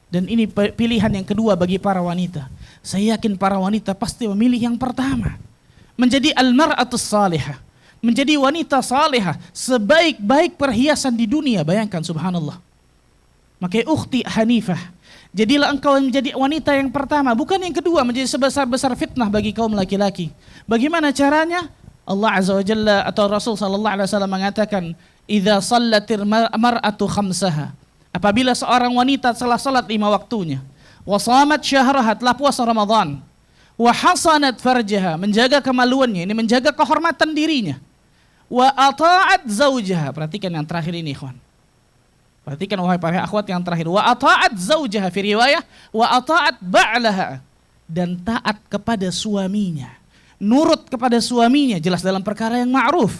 [SPEAKER 5] Dan ini pilihan yang kedua bagi para wanita. Saya yakin para wanita pasti memilih yang pertama. Menjadi al-mar'atus salihah. Menjadi wanita salihah, sebaik-baik perhiasan di dunia. Bayangkan, subhanallah. Maka ukhti Hanifah, jadilah engkau menjadi wanita yang pertama, bukan yang kedua menjadi sebesar-besar fitnah bagi kaum laki-laki. Bagaimana caranya? Allah Azza wa Jalla atau Rasul sallallahu alaihi wasallam mengatakan, "Idza shallatir mar'atu khamsaha." Apabila seorang wanita telah salat 5 waktunya, wa shamat syahraha, telah puasa Ramadan, wa hasanat farjaha, menjaga kemaluannya, ini menjaga kehormatan dirinya. Wa ata'at zaujaha, perhatikan yang terakhir ini, ikhwan. Perhatikan wahai para akhwat yang terakhir. Wa ata'at zaujaha, fi riwayah wa ata'at ba'laha, dan taat kepada suaminya. Nurut kepada suaminya, jelas dalam perkara yang ma'ruf.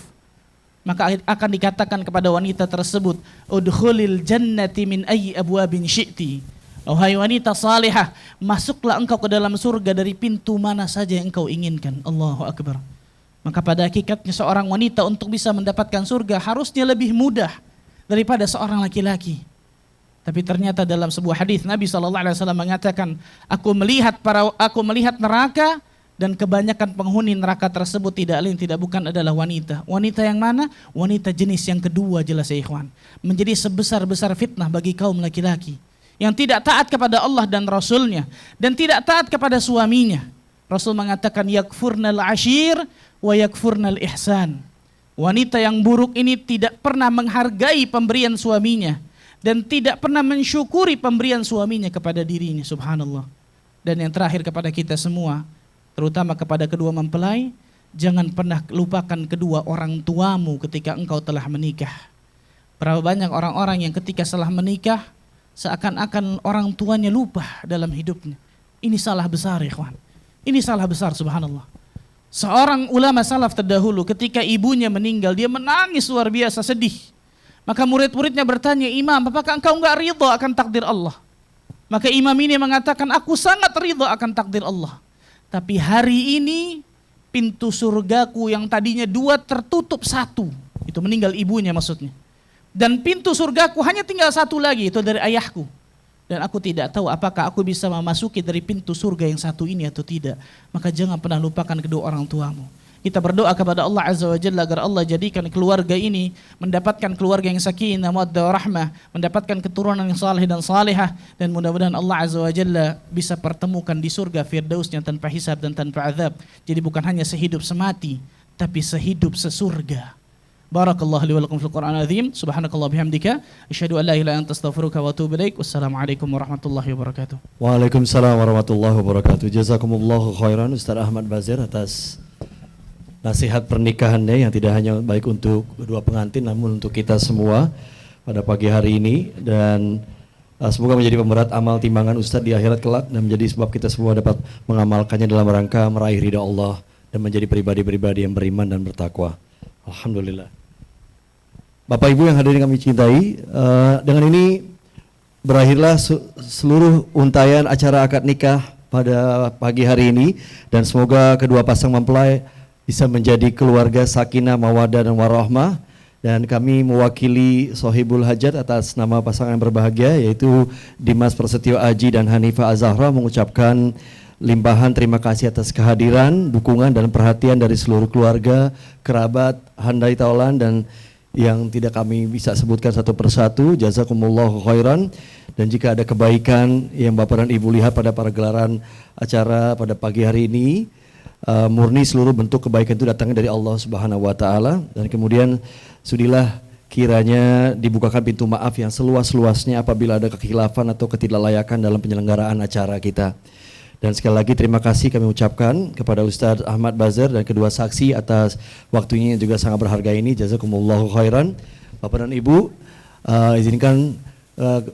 [SPEAKER 5] Maka akan dikatakan kepada wanita tersebut, udkhulil jannati min ayyi abwabin syi'ti. Wahai wanita salihah, masuklah engkau ke dalam surga dari pintu mana saja yang engkau inginkan. Allahu Akbar. Maka pada hakikatnya seorang wanita untuk bisa mendapatkan surga harusnya lebih mudah daripada seorang laki-laki. Tapi ternyata dalam sebuah hadis Nabi SAW mengatakan, aku melihat neraka, dan kebanyakan penghuni neraka tersebut tidak lain tidak bukan adalah wanita. Wanita yang mana? Wanita jenis yang kedua, jelas ya ikhwan. Menjadi sebesar-besar fitnah bagi kaum laki-laki yang tidak taat kepada Allah dan Rasulnya, dan tidak taat kepada suaminya. Rasul mengatakan, yakfurnal ashir wa yakfurnal ihsan. Wanita yang buruk ini tidak pernah menghargai pemberian suaminya, dan tidak pernah mensyukuri pemberian suaminya kepada dirinya, subhanallah. Dan yang terakhir kepada kita semua, terutama kepada kedua mempelai, jangan pernah lupakan kedua orang tuamu ketika engkau telah menikah. Berapa banyak orang-orang yang ketika setelah menikah, seakan-akan orang tuanya lupa dalam hidupnya. Ini salah besar, ikhwan. Ini salah besar, subhanallah. Seorang ulama salaf terdahulu ketika ibunya meninggal, dia menangis luar biasa, sedih. Maka murid-muridnya bertanya, Imam, apakah engkau enggak ridha akan takdir Allah? Maka imam ini mengatakan, aku sangat ridha akan takdir Allah. Tapi hari ini pintu surgaku yang tadinya 2 tertutup 1. Itu meninggal ibunya maksudnya. Dan pintu surgaku hanya tinggal 1 lagi, itu dari ayahku. Dan aku tidak tahu apakah aku bisa memasuki dari pintu surga yang 1 ini atau tidak. Maka jangan pernah lupakan kedua orang tuamu. Kita berdoa kepada Allah Azza wa Jalla agar Allah jadikan keluarga ini mendapatkan keluarga yang sakinah, mawaddah, rahmah, mendapatkan keturunan yang saleh dan salihah, dan mudah-mudahan Allah Azza wa Jalla bisa pertemukan di surga firdausnya tanpa hisab dan tanpa azab. Jadi bukan hanya sehidup semati, tapi sehidup sesurga. Barakallahu li wa lakum fil Qur'an azim. Subhanakallah bihamdika asyhadu an la ilaha illa anta astaghfiruka wa atubu ilaik. Wassalamualaikum warahmatullahi wabarakatuh.
[SPEAKER 2] Waalaikumsalam warahmatullahi wabarakatuh. Jazakumullahu khairan Ustaz Ahmad Bazir atas nasihat pernikahannya yang tidak hanya baik untuk kedua pengantin namun untuk kita semua pada pagi hari ini, dan semoga menjadi pemberat amal timbangan Ustaz di akhirat kelak dan menjadi sebab kita semua dapat mengamalkannya dalam rangka meraih ridha Allah dan menjadi pribadi-pribadi yang beriman dan bertakwa. Alhamdulillah. Bapak Ibu yang hadirin kami cintai, dengan ini berakhirlah seluruh untayan acara akad nikah pada pagi hari ini, dan semoga kedua pasang mempelai bisa menjadi keluarga sakinah, mawaddah dan warahmah. Dan kami mewakili Sohibul Hajat atas nama pasangan yang berbahagia yaitu Dimas Prasetyo Aji dan Hanifah Az-Zahra mengucapkan limpahan terima kasih atas kehadiran, dukungan dan perhatian dari seluruh keluarga, kerabat, handai taulan dan yang tidak kami bisa sebutkan satu persatu. Jazakumullahu khairan. Dan jika ada kebaikan yang Bapak dan Ibu lihat pada gelaran acara pada pagi hari ini, murni seluruh bentuk kebaikan itu datangnya dari Allah Subhanahu wa taala. Dan kemudian sudilah kiranya dibukakan pintu maaf yang seluas-luasnya apabila ada kekhilafan atau ketidaklayakan dalam penyelenggaraan acara kita. Dan sekali lagi terima kasih kami ucapkan kepada Ustadz Ahmad Bazar dan kedua saksi atas waktunya yang juga sangat berharga ini. Jazakumullahu khairan. Bapak dan Ibu, izinkan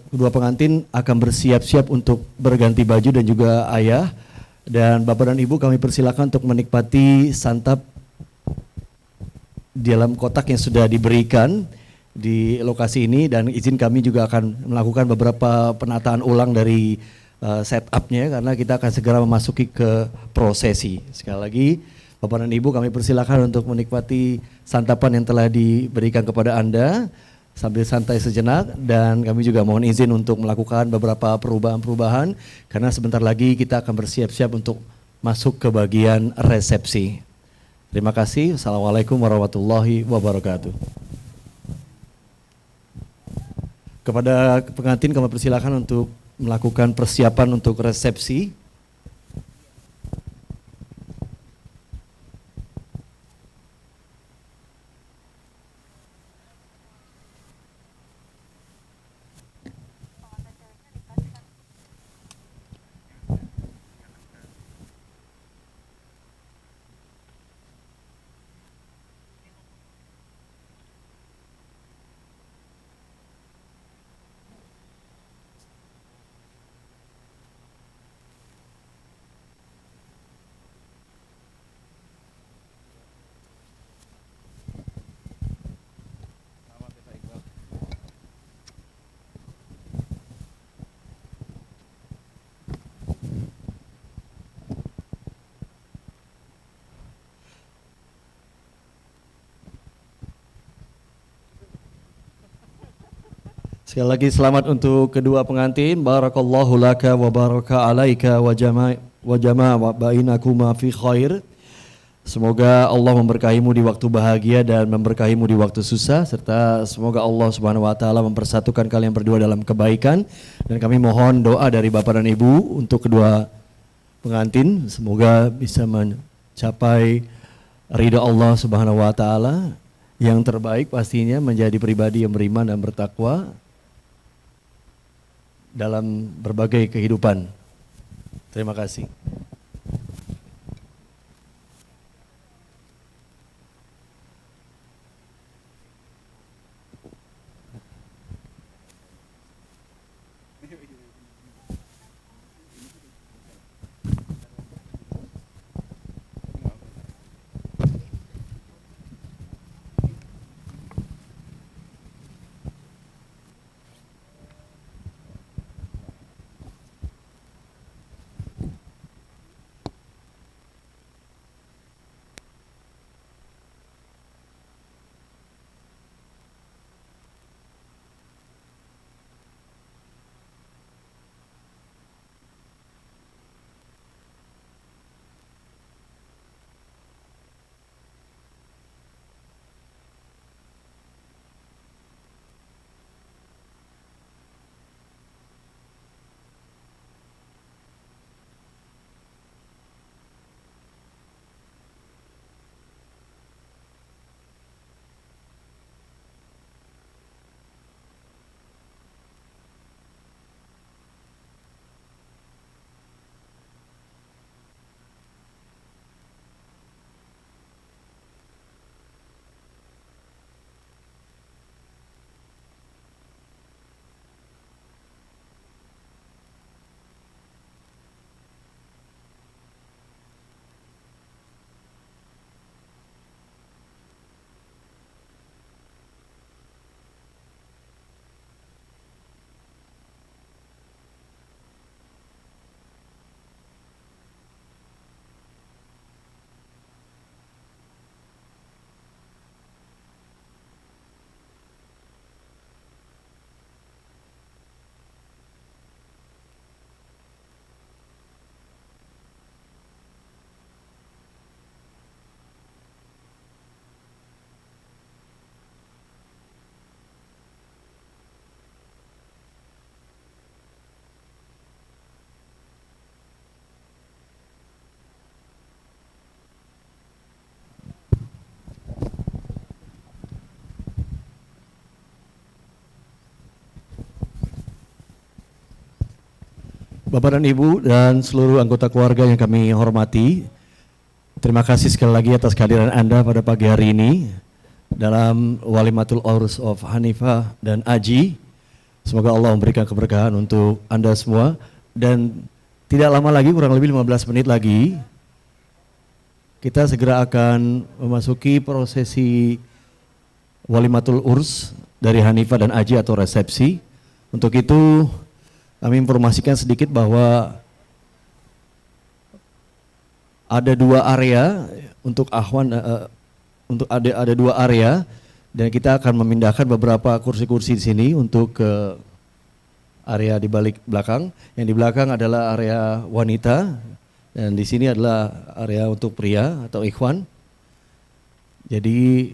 [SPEAKER 2] kedua pengantin akan bersiap-siap untuk berganti baju dan juga ayah. Dan Bapak dan Ibu kami persilakan untuk menikmati santap di dalam kotak yang sudah diberikan di lokasi ini, dan izin kami juga akan melakukan beberapa penataan ulang dari setupnya karena kita akan segera memasuki ke prosesi. Sekali lagi Bapak dan Ibu kami persilakan untuk menikmati santapan yang telah diberikan kepada Anda sambil santai sejenak, dan kami juga mohon izin untuk melakukan beberapa perubahan-perubahan karena sebentar lagi kita akan bersiap-siap untuk masuk ke bagian resepsi. Terima kasih. Assalamualaikum warahmatullahi wabarakatuh. Kepada pengantin kami persilakan untuk melakukan persiapan untuk resepsi. Sekali lagi selamat untuk kedua pengantin. Barakallahu laka wa baraka alaika wa jama' wa bainakuma fi khair. Semoga Allah memberkahimu di waktu bahagia dan memberkahimu di waktu susah, serta semoga Allah Subhanahu wa taala mempersatukan kalian berdua dalam kebaikan. Dan kami mohon doa dari Bapak dan Ibu untuk kedua pengantin, semoga bisa mencapai ridha Allah Subhanahu wa taala. Yang terbaik pastinya menjadi pribadi yang beriman dan bertakwa dalam berbagai kehidupan. Terima kasih. Bapak dan Ibu dan seluruh anggota keluarga yang kami hormati, terima kasih sekali lagi atas kehadiran Anda pada pagi hari ini dalam Walimatul Urus of Hanifah dan Aji. Semoga Allah memberikan keberkahan untuk Anda semua, dan tidak lama lagi, kurang lebih 15 menit lagi, kita segera akan memasuki prosesi Walimatul Urs dari Hanifah dan Aji atau resepsi. Untuk itu kami informasikan sedikit bahwa ada dua area untuk Ahwan, untuk ada dua area, dan kita akan memindahkan beberapa kursi-kursi di sini untuk ke area di balik belakang. Yang di belakang adalah area wanita, dan di sini adalah area untuk pria atau ikhwan. Jadi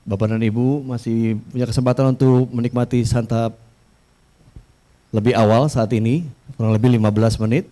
[SPEAKER 2] Bapak dan Ibu masih punya kesempatan untuk menikmati santap lebih awal saat ini, kurang lebih 15 menit.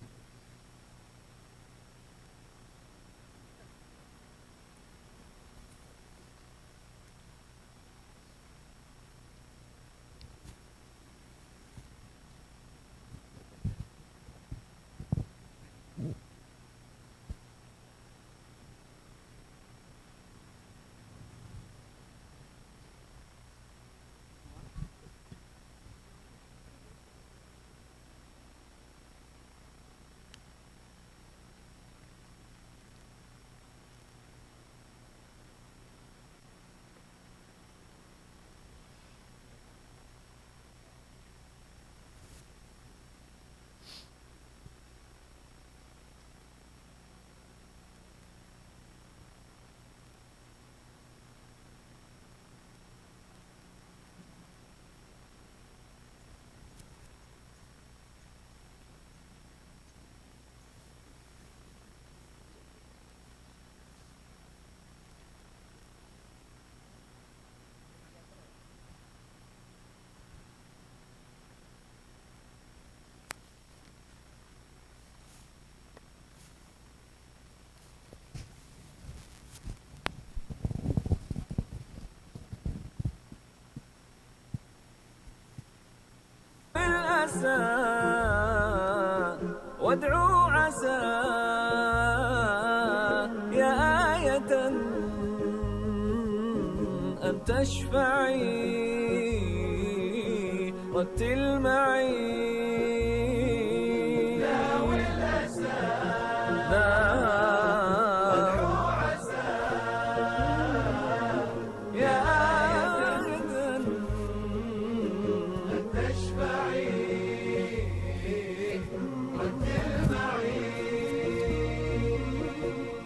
[SPEAKER 6] وادعوا عسى يا آية أن تشفعي رتل معي داوي الأسى وادعوا عسى يا آية أن تشفعي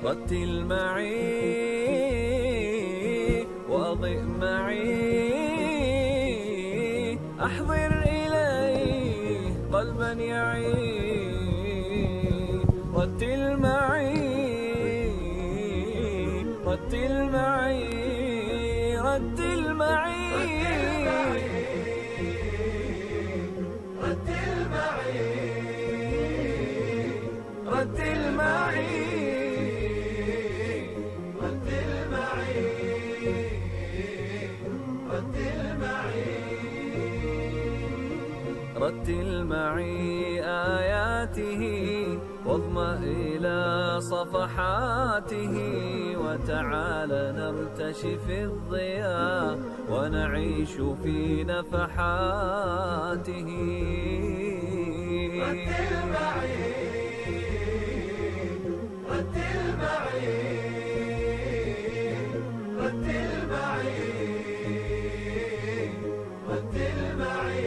[SPEAKER 6] رتل معي وأضئ معي أحضر إليه قلبا يعي رتل معي رتل معي رتل معي رتل معي رتل معي رتل معي آياته واضمأ إلى صفحاته وتعال نرتشي في الضياء ونعيش في نفحاته رتل معي رتل معي رتل معي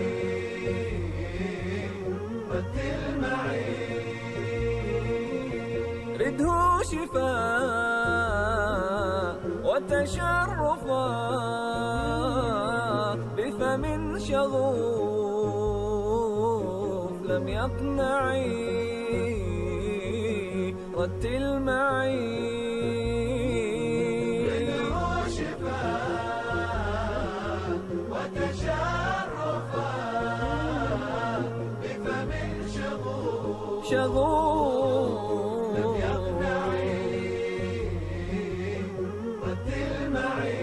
[SPEAKER 6] رتل معي رده شفاء وتشرفا بفم شغوف لم يقنعي رتل معي رده شفاء وتشرفا بفم شغوف لم يقنعي رتل معي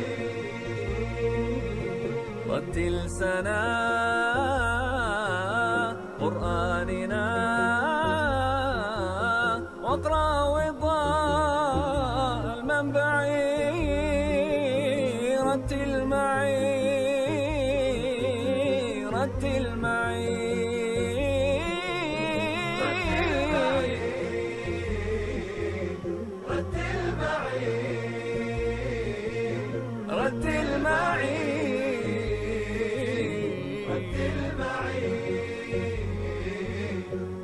[SPEAKER 6] رتل سنا قرآني واقرأ وضال منبعي رتل معي رتل معي رتل معي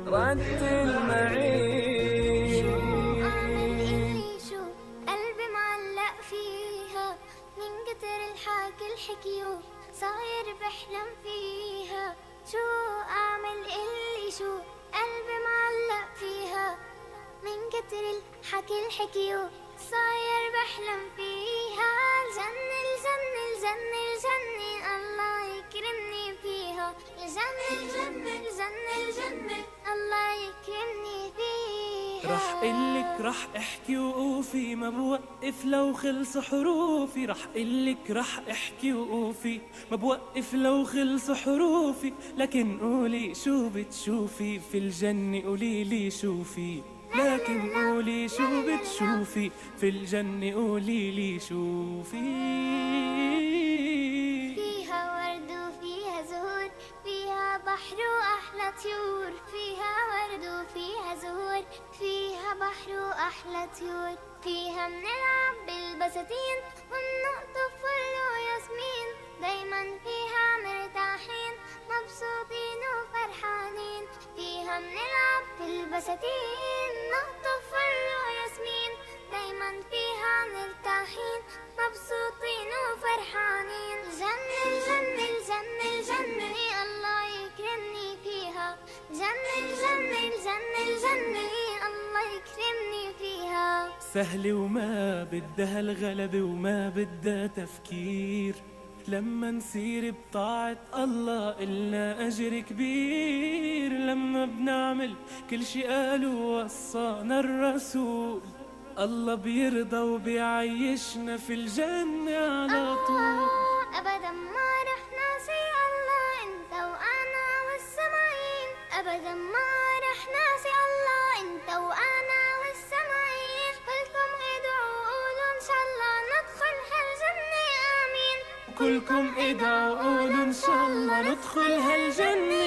[SPEAKER 6] رتل معي
[SPEAKER 7] شو أعمل إلي شو قلبي معلق فيها من كتر الحكي الحكيو صاير بحلم فيها شو أعمل إلي شو قلبي معلق فيها من كتر الحكي الحكيو صاير بحلم فيها الجنة الجنة الجنة الجنة الله يكرمني فيها الجنة الجنة الجنة الجنة الله يكرمني فيها
[SPEAKER 6] رح قلك رح احكي وقوفي ما بوقف لو خلص حروفي رح قلك رح احكي وقوفي ما بوقف لو خلص حروفي لكن قولي شو بتشوفي في الجنة قولي لي شوفي لكن قولي شو بتشوفي في الجنة قولي لي شوفي
[SPEAKER 7] فيها ورد وفيها زهور فيها بحر وأحلى طيور فيها ورد وفيها زهور فيها بحر وأحلى طيور فيها منلعب بالبساتين ونقطف فل وياسمين دايما فيها مرتاحين مبسوطين وفرحانين فيها منلعب بالبساتين نقطف فل وياسمين دايما فيها مرتاحين مبسوطين وفرحانين الجنة الجنة الجنة الجنة الله يكرمني فيها جنة الجنة الجنة الجنة الله يكرمني فيها
[SPEAKER 6] سهلة وما بدها الغلبة وما بدها تفكير لما نسير بطاعة الله إلنا أجر كبير لما بنعمل كل شي قالوا وصانا الرسول الله بيرضى وبيعيشنا في الجنة على طول
[SPEAKER 7] أبدا ما رح ناسي الله أنت وأنا والسماعين أبدا ما رح ناسي الله أنت وأنا والسماعين كلكم ادعوا قولوا إن شاء الله ندخل هالجنة آمين
[SPEAKER 6] كلكم ادعوا قولوا إن شاء الله ندخل هالجنة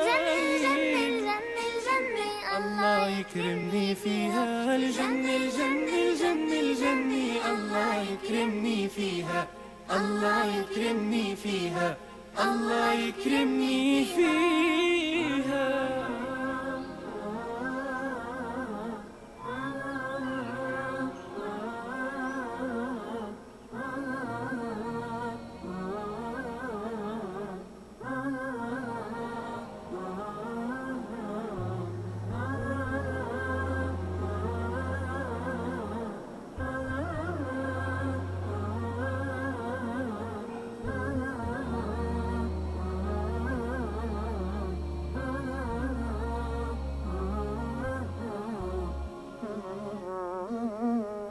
[SPEAKER 7] جنة الجنة الجنة الجنة
[SPEAKER 6] الله يكرمني فيها الجنة الجنة الجنة الجنة الله يكرمني فيها الله يكرمني فيها الله يكرمني فيها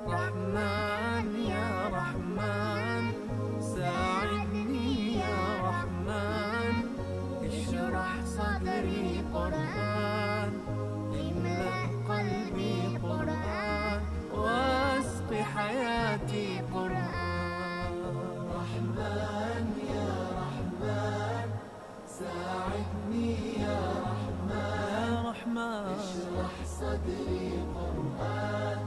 [SPEAKER 6] رحمن يا رحمن ساعدني يا رحمن اشرح صدري قرآن املأ قلبي قرآن واسق حياتي قرآن رحمن يا رحمن ساعدني يا رحمن اشرح صدري قرآن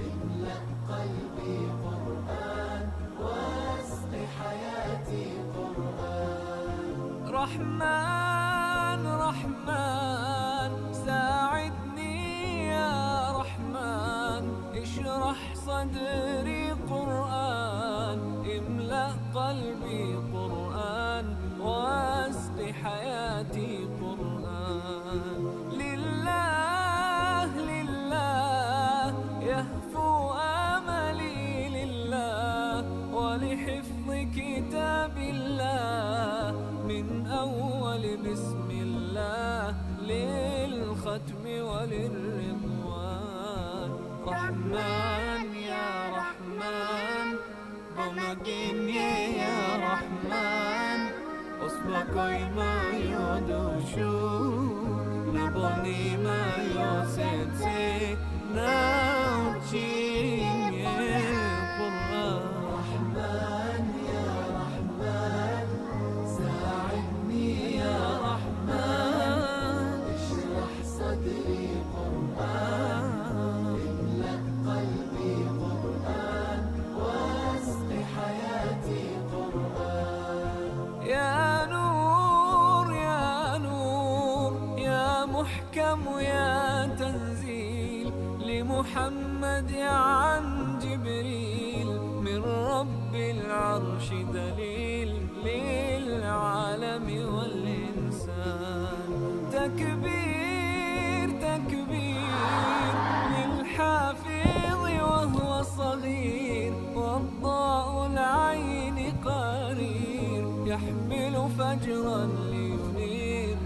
[SPEAKER 6] املأ قلبي قرآن واسق حياتي قرآن رحمن رحمن ساعدني يا رحمن اشرح صدري قرآن املأ قلبي قرآن واسق حياتي قرآن لله لله يهفو آملي لله ولحفظ كتاب الله من أول بسم الله للختم وللرضوان رحمن يا رحمن بمجيني يا رحمن أصبحي ما يدوشو نبني ما يوسيتي
[SPEAKER 8] محمد عن جبريل من رب العرش دليل للعالم والإنسان. تكبير تكبير للحافظ وهو صغير، والضاء العين قرير يحمل فجرا لينير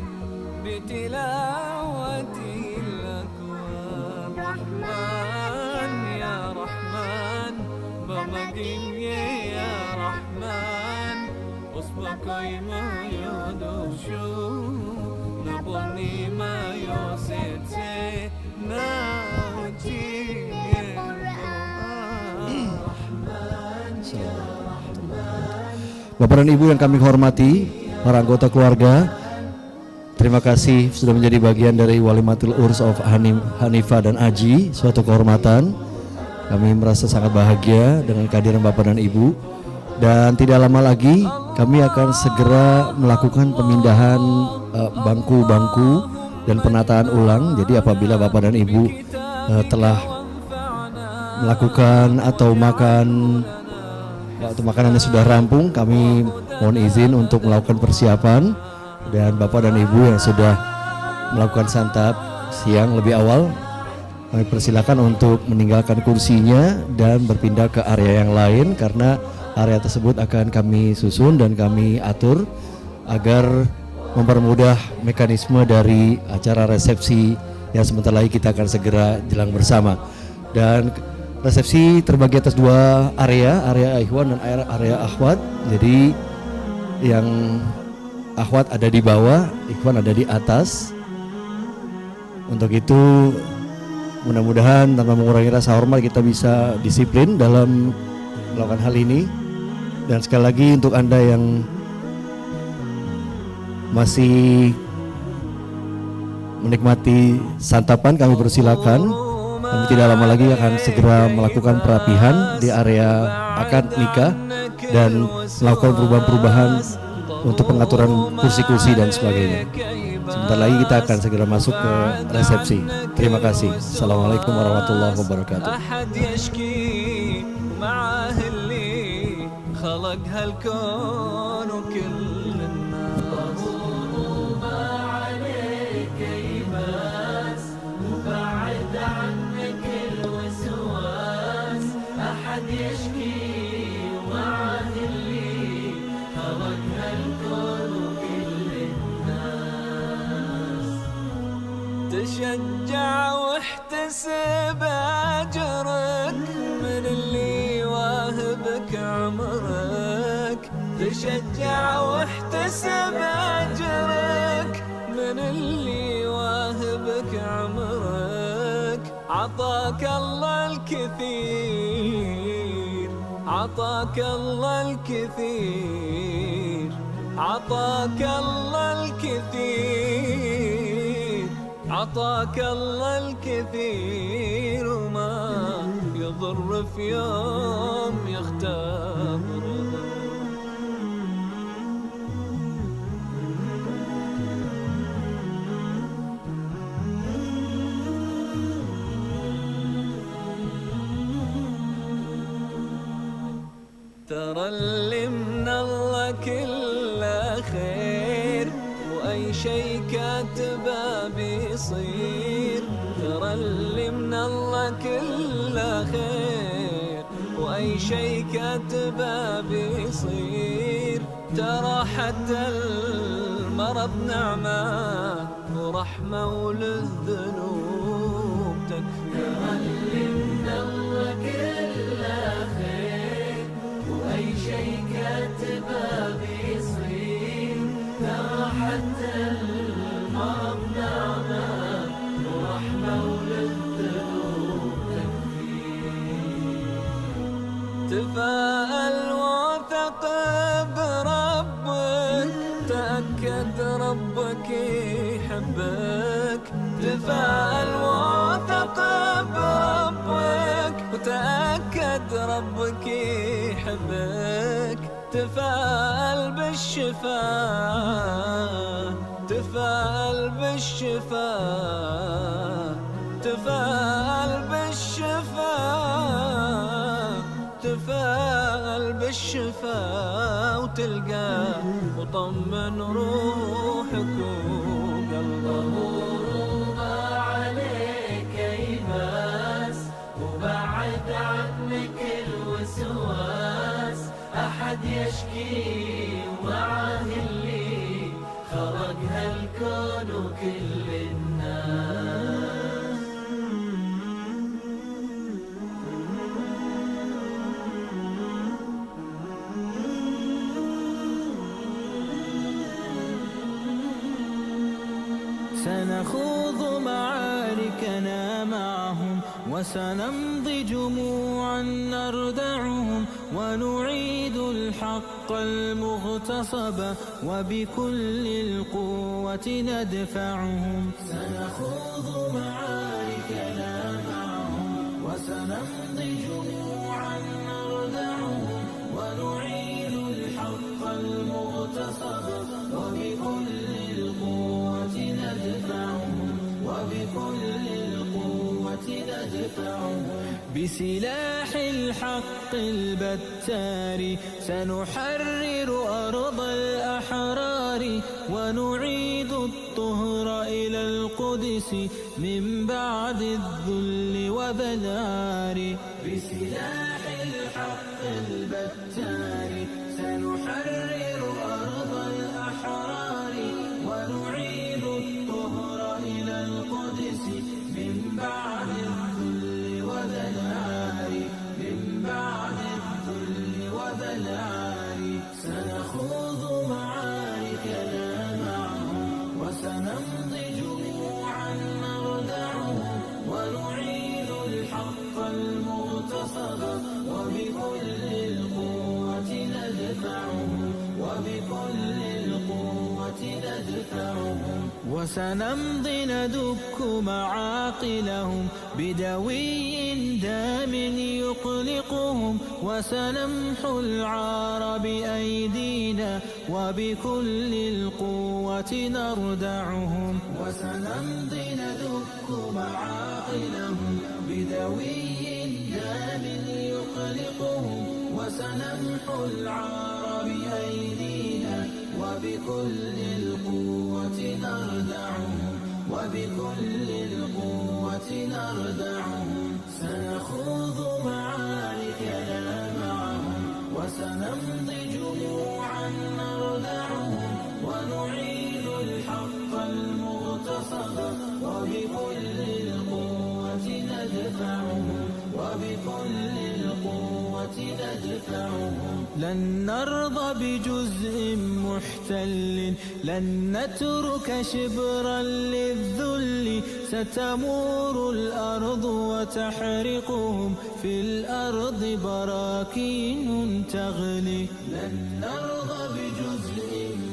[SPEAKER 8] بتلاوته الأكوان. رحمن يا رحمن بمجيني يا رحمن، أصبحي ما يدوشو نبني ما يوسيتي ناوتي.
[SPEAKER 2] Bapak dan Ibu yang kami hormati, para anggota keluarga, terima kasih sudah menjadi bagian dari Walimatul Urs of Hanifah dan Aji, suatu kehormatan. Kami merasa sangat bahagia dengan kehadiran Bapak dan Ibu. Dan tidak lama lagi kami akan segera melakukan pemindahan bangku-bangku dan penataan ulang. Jadi apabila Bapak dan Ibu telah melakukan atau makan, waktu makanannya sudah rampung, kami mohon izin untuk melakukan persiapan. Dan Bapak dan Ibu yang sudah melakukan santap siang lebih awal, kami persilakan untuk meninggalkan kursinya dan berpindah ke area yang lain, karena area tersebut akan kami susun dan kami atur agar mempermudah mekanisme dari acara resepsi yang sebentar lagi kita akan segera jelang bersama. Dan resepsi terbagi atas dua area Ikhwan dan area Akhwat. Jadi yang Akhwat ada di bawah, Ikhwan ada di atas. Untuk itu mudah-mudahan tanpa mengurangi rasa hormat kita bisa disiplin dalam melakukan hal ini. Dan sekali lagi untuk Anda yang masih menikmati santapan, kami persilakan. Kami tidak lama lagi akan segera melakukan perapihan di area akad nikah dan melakukan perubahan-perubahan untuk pengaturan kursi-kursi dan sebagainya. Sebentar lagi kita akan segera masuk ke resepsi. Terima kasih. Assalamualaikum warahmatullahi wabarakatuh.
[SPEAKER 8] تشجع واحتسب أجرك من اللي واهبك عمرك. تشجع واحتسب أجرك من اللي واهبك عمرك. عطاك الله الكثير، عطاك الله الكثير، عطاك الله الكثير، عطاك الله الكثير، وما يضر في يوم يختبر. ترى اللي من الله كله خير، وأي شي كاتبه بيصير. ترى اللي من الله كله خير، وأي شي كاتبه بيصير. ترى حتى المرض نعمة ورحمة وللذنوب تكفي. ترى اللي من الله كله خير، وأي شي كاتبه بيصير. ترى حتى المرض نعمة ورحمة وللذنوب تكفي. تفاءل وثق بربك، تأكد ربك يحبك. تفاءل وثق بربك، وتأكد ربك يحبك. تفاءل بالشفاء، تفاءل بالشفاء، تفاءل بالشفاء. الشفاء وتلقاه وطمن روحك وقلبه.
[SPEAKER 1] ما عليك يباس وبعد عنك الوسواس، أحد يشكي ومعه اللي خلق هالكون وكل الناس.
[SPEAKER 8] سنخوض معاركنا معهم وسنمضي جموعا نردعهم، ونعيد الحق المغتصب وبكل القوة ندفعهم. سنخوض معاركنا معهم وسنمضي جموعا نردعهم، ونعيد الحق المغتصب وبكل القوة ندفعهم، وبكل القوة ندفعهم. بسلاح الحق البتار سنحرر أرض الأحرار، ونعيد الطهر إلى القدس من بعد الذل وبدار. بسلاح الحق البتار سنحرر أرض الأحرار، ونعيد الطهر إلى القدس من بعد الذل وبدار، من بعد الذل وبدار. سنخوض معاركنا معهم وسنمضي جموعا نردعهم، ونعيد الحق المغتصب وبكل القوة ندفعهم، وبكل القوة ندفعهم. وسنمضي ندك معاقلهم بدوي دام يقلقهم، وسنمحو العار بأيدينا وبكل القوة نردعهم. وسنمضي ندك معاقلهم بدوي دام يقلقهم، وسنمحو العار بأيدينا وبكل القوة نردعهم، وبكل القوة نردعهم. سنخوض معاركنا معهم وسنمضي جموعا نردعهم، ونعيد الحق المغتصب وبكل القوة ندفعهم، وبكل القوة ندفعهم. لن نرضى بجزء محتل، لن نترك شبرا للذل، ستمور الأرض وتحرقهم في الأرض براكين تغلي. لن نرضى بجزء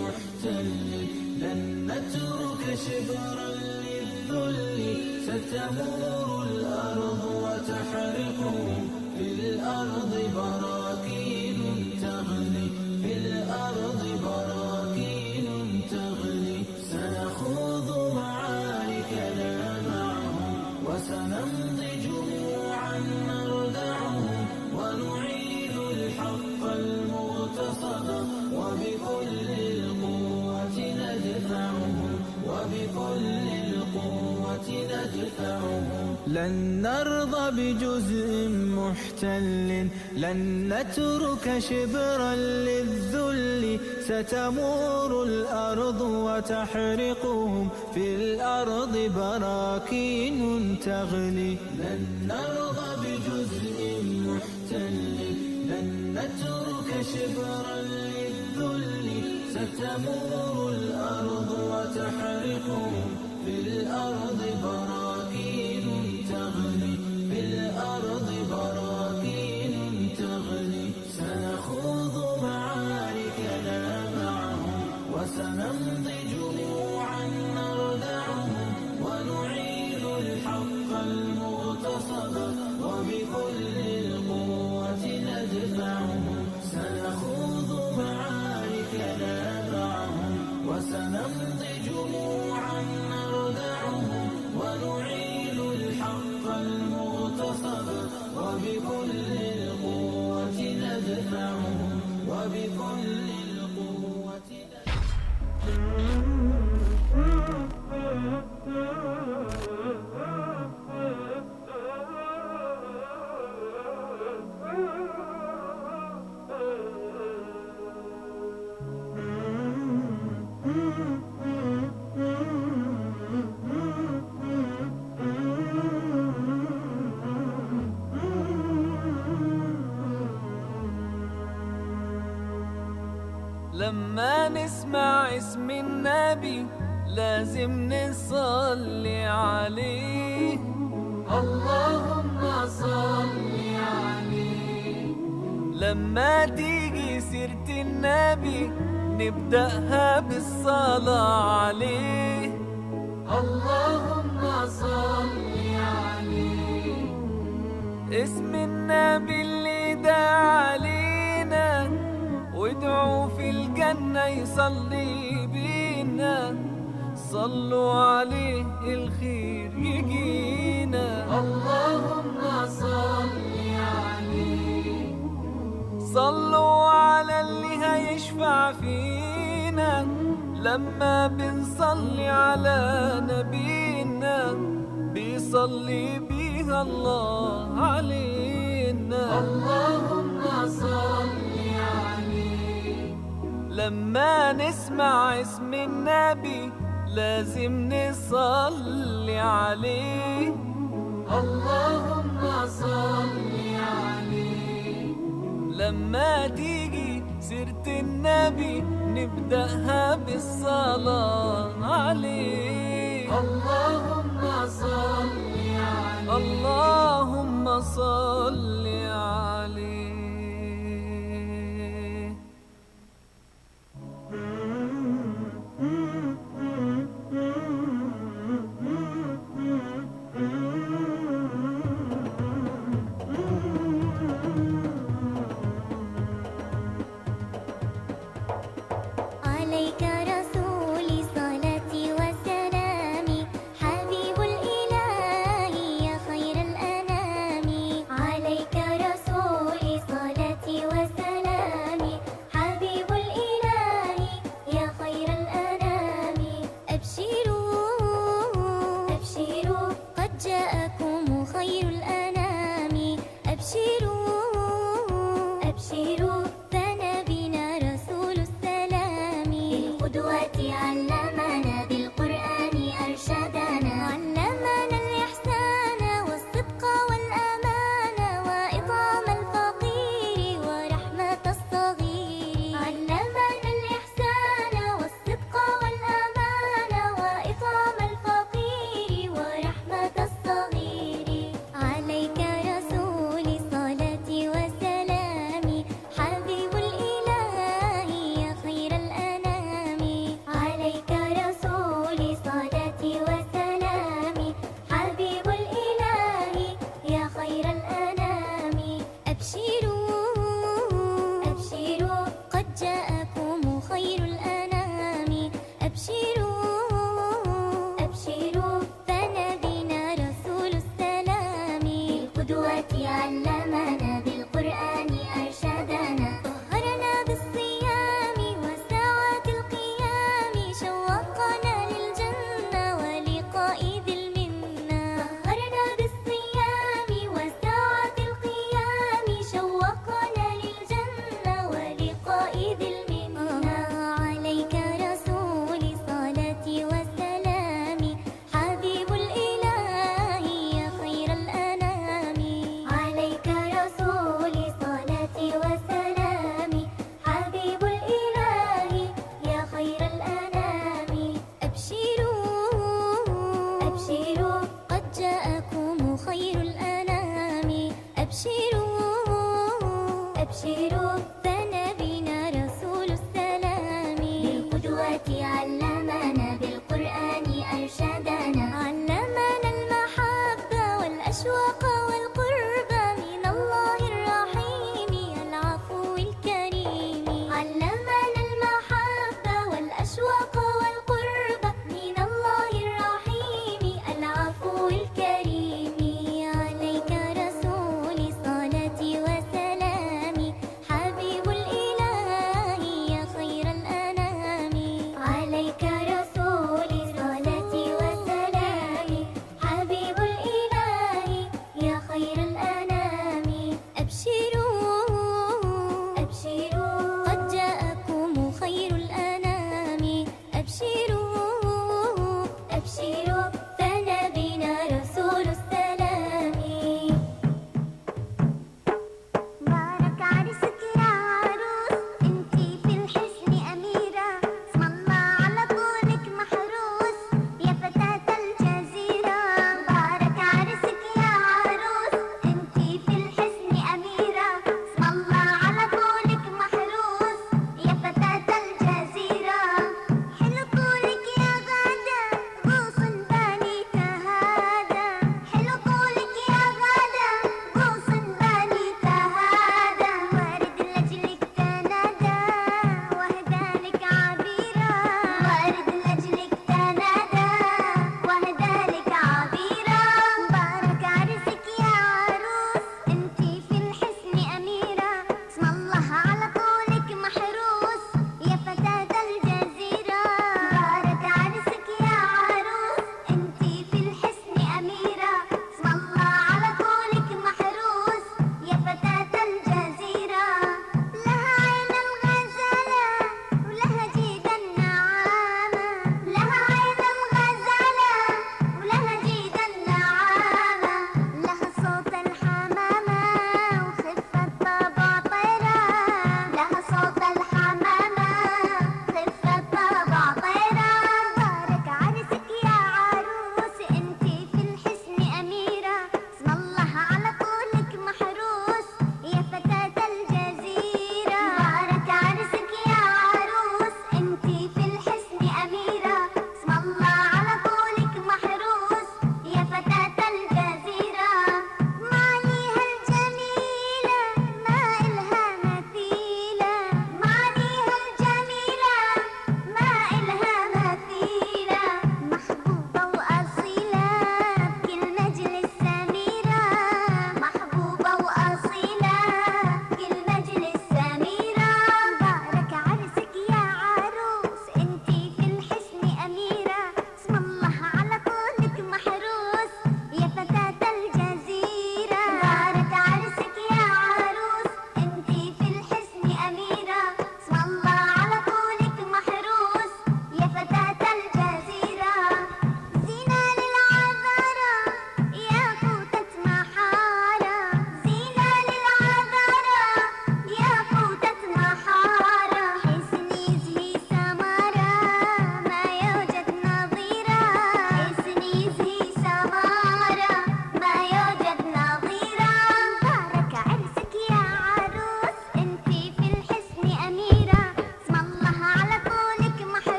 [SPEAKER 8] محتل، لن نترك شبرا للذل، ستمور الأرض وتحرقهم في الأرض براكين تغلي، في الأرض براكين تغلي. سنخوض معاركنا معهم وسنمضي جموعا نردعهم، ونعيد الحق المغتصب وبكل القوة ندفعهم، وبكل القوة ندفعهم. لن نرضى بجزء محتل، لن نترك شبرا للذل، ستمور الأرض وتحرقهم في الأرض براكين تغلي. لن نرضى بجزء محتل، لن نترك شبرا للذل، ستمور الأرض وتحرقهم في الأرض براكين تغلي، في الأرض براكين تغلي. سنخوض معاركنا معهم وسنمضي جموعا نردعهم، ونعيد الحق المغتصب وبكل القوة ندفعهم. سنخوض معاركنا معهم وسنمضي جموعا نردعهم، ونعيد الحق
[SPEAKER 1] لما نسمع اسم النبي لازم نصلي عليه. اللهم صل عليه. لما تيجي سيرة النبي نبدأها بالصلاة عليه. اللهم صل عليه. اسم النبي اللي دعا علينا وادعوا في الجنة يصلي بينا. صلوا عليه الخير يجينا. اللهم صل عليه. صلوا على اللي هيشفع فينا لما بنصلي على نبينا بيصلي بيها الله علينا. اللهم صل عليه. لما نسمع اسم النبي لازم نصلي عليه. اللهم صل عليه. لما تيجي سيرة النبي نبدأها بالصلاة عليه. اللهم صل عليه. اللهم صل عليه.
[SPEAKER 7] عليك رسولي صلاتي وسلامي حبيب الإله يا خير الأنام. عليك رسولي صلاتي وسلامي حبيب الإله يا خير الأنام. أبشروا أبشروا قد جاءكم خير الأنام. أبشروا أبشروا فنبينا رسول السلام. بالقدوة علمنا بالقرآن أرشدنا. علمنا الإحسان والصدق والأمان وإطعام الفقير ورحمة الصغير. علمنا الإحسان والصدق والأمان وإطعام الفقير ورحمة الصغير. عليك رسولي صلاتي وسلامي حبيب الإله يا خير الأنام. عليك رسولي صلاتي وسلامي حبيب الإله يا خير الأنام. أبشروا أبشروا قد جاءكم خير الأنام. أبشروا أبشروا فنبينا رسول السلام. بالقدوة علمنا بالقرآن أرشدنا. طهرنا بالصيام وساعات القيام شوقنا للجنة ولقاء ذي المنة. طهرنا بالصيام وساعات القيام شوقنا للجنة ولقاء ذي المنة. عليك رسولي صلاتي وسلامي حبيب الإله يا خير الأنام. عليك رسولي صلاتي وسلامي حبيب الإله يا خير الأنام. أبشروا أبشروا قد جاءكم خير الأنام. أبشروا أبشروا فنبينا رسول السلام. بالقدوة علمنا بالقرآن أرشدنا. علمنا المحبة والأشواق والقرب من الله الرحيم العفو الكريم. علمنا المحبة والأشواق والقرب من الله الرحيم العفو الكريم. عليك رسولي صلاتي وسلامي حبيب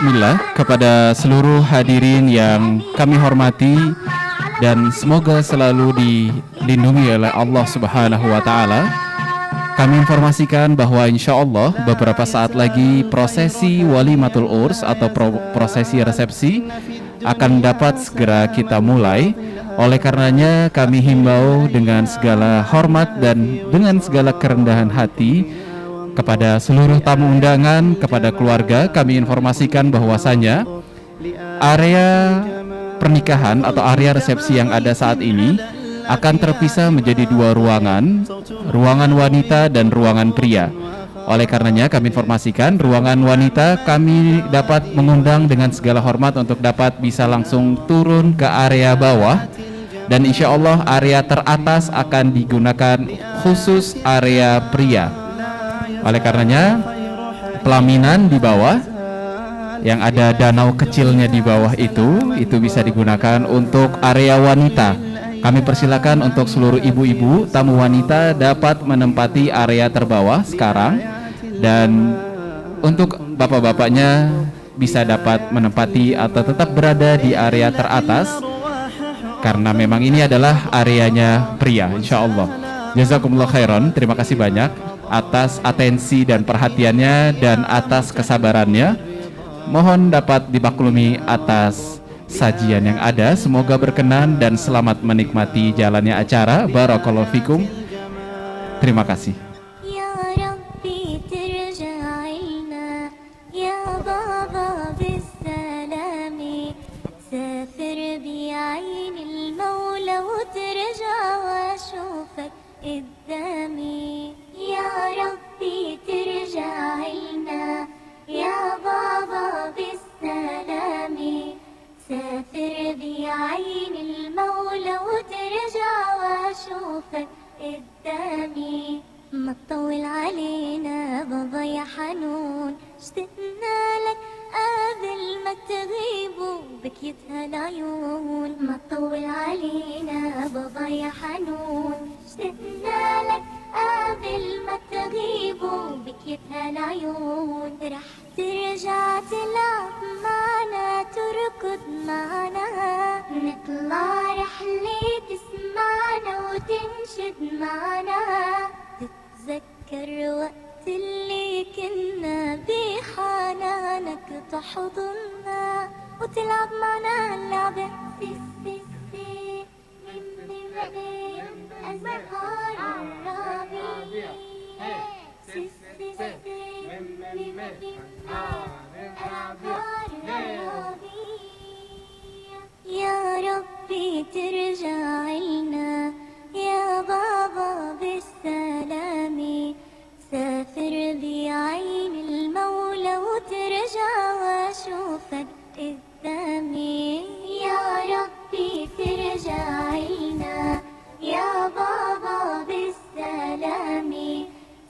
[SPEAKER 9] bismillah kepada seluruh hadirin yang kami hormati dan semoga selalu dilindungi oleh Allah Subhanahu wa taala. Kami informasikan bahwa insya Allah beberapa saat lagi prosesi Walimatul Urs atau prosesi resepsi akan dapat segera kita mulai. Oleh karenanya kami himbau dengan segala hormat dan dengan segala kerendahan hati kepada seluruh tamu undangan, kepada keluarga, kami informasikan bahwasanya area pernikahan atau area resepsi yang ada saat ini akan terpisah menjadi dua ruangan, ruangan wanita dan ruangan pria. Oleh karenanya kami informasikan ruangan wanita kami dapat mengundang dengan segala hormat untuk dapat bisa langsung turun ke area bawah, dan insya Allah area teratas akan digunakan khusus area pria. Oleh karenanya pelaminan di bawah yang ada danau kecilnya di bawah itu bisa digunakan untuk area wanita. Kami persilakan untuk seluruh ibu-ibu tamu wanita dapat menempati area terbawah sekarang, dan untuk bapak-bapaknya bisa dapat menempati atau tetap berada di area teratas karena memang ini adalah areanya pria insya Allah. Jazakumullah khairan, terima kasih banyak atas atensi dan perhatiannya dan atas kesabarannya. Mohon dapat dimaklumi atas sajian yang ada. Semoga berkenan dan selamat menikmati jalannya acara. Barakallahu fikum. Terima kasih.
[SPEAKER 7] قدامي يا ربي ترجع لنا يا بابا بالسلام سافر بعين المولى وترجع واشوفك قدامي ما تطول علينا بابا يا حنون اشتقنا لك قبل ما تغيب وبكيتها العيون ما تطول علينا بابا يا حنون اشتقنا لك قبل ما تغيب وبكيتها العيون رح ترجع تلعب معنا تركض معنا نطلع رحلة تسمعنا وتنشد معنا تتذكر وقت اللي كنا بحنانك تحضننا وتلعب معنا اللعبة سي من أزهار الربيع سي من أزهار الربيع يا ربي ترجع لنا يا بابا بالسلام سافر بعين المولى وترجع واشوفك قدامي يا ربي ترجع لنا يا بابا بالسلام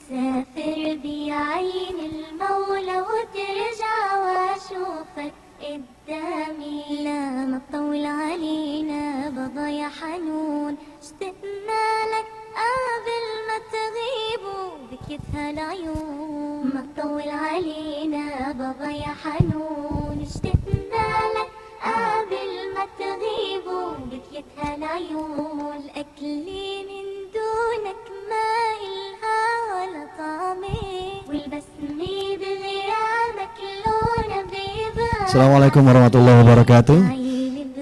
[SPEAKER 7] سافر بعين المولى وترجع واشوفك قدامي لا ما تطول علينا بابا يا حنون اشتقنا لك قبل ما تغيب وبكيتها العيون ما تطول علينا بابا يا حنون اشتقنا لك قبل ما تغيب وبكيتها العيون الأكل من دونك ما إلها ولا طعمه والبسمة بغيابك لون بيضاء.
[SPEAKER 2] Assalamualaikum warahmatullahi wabarakatuh.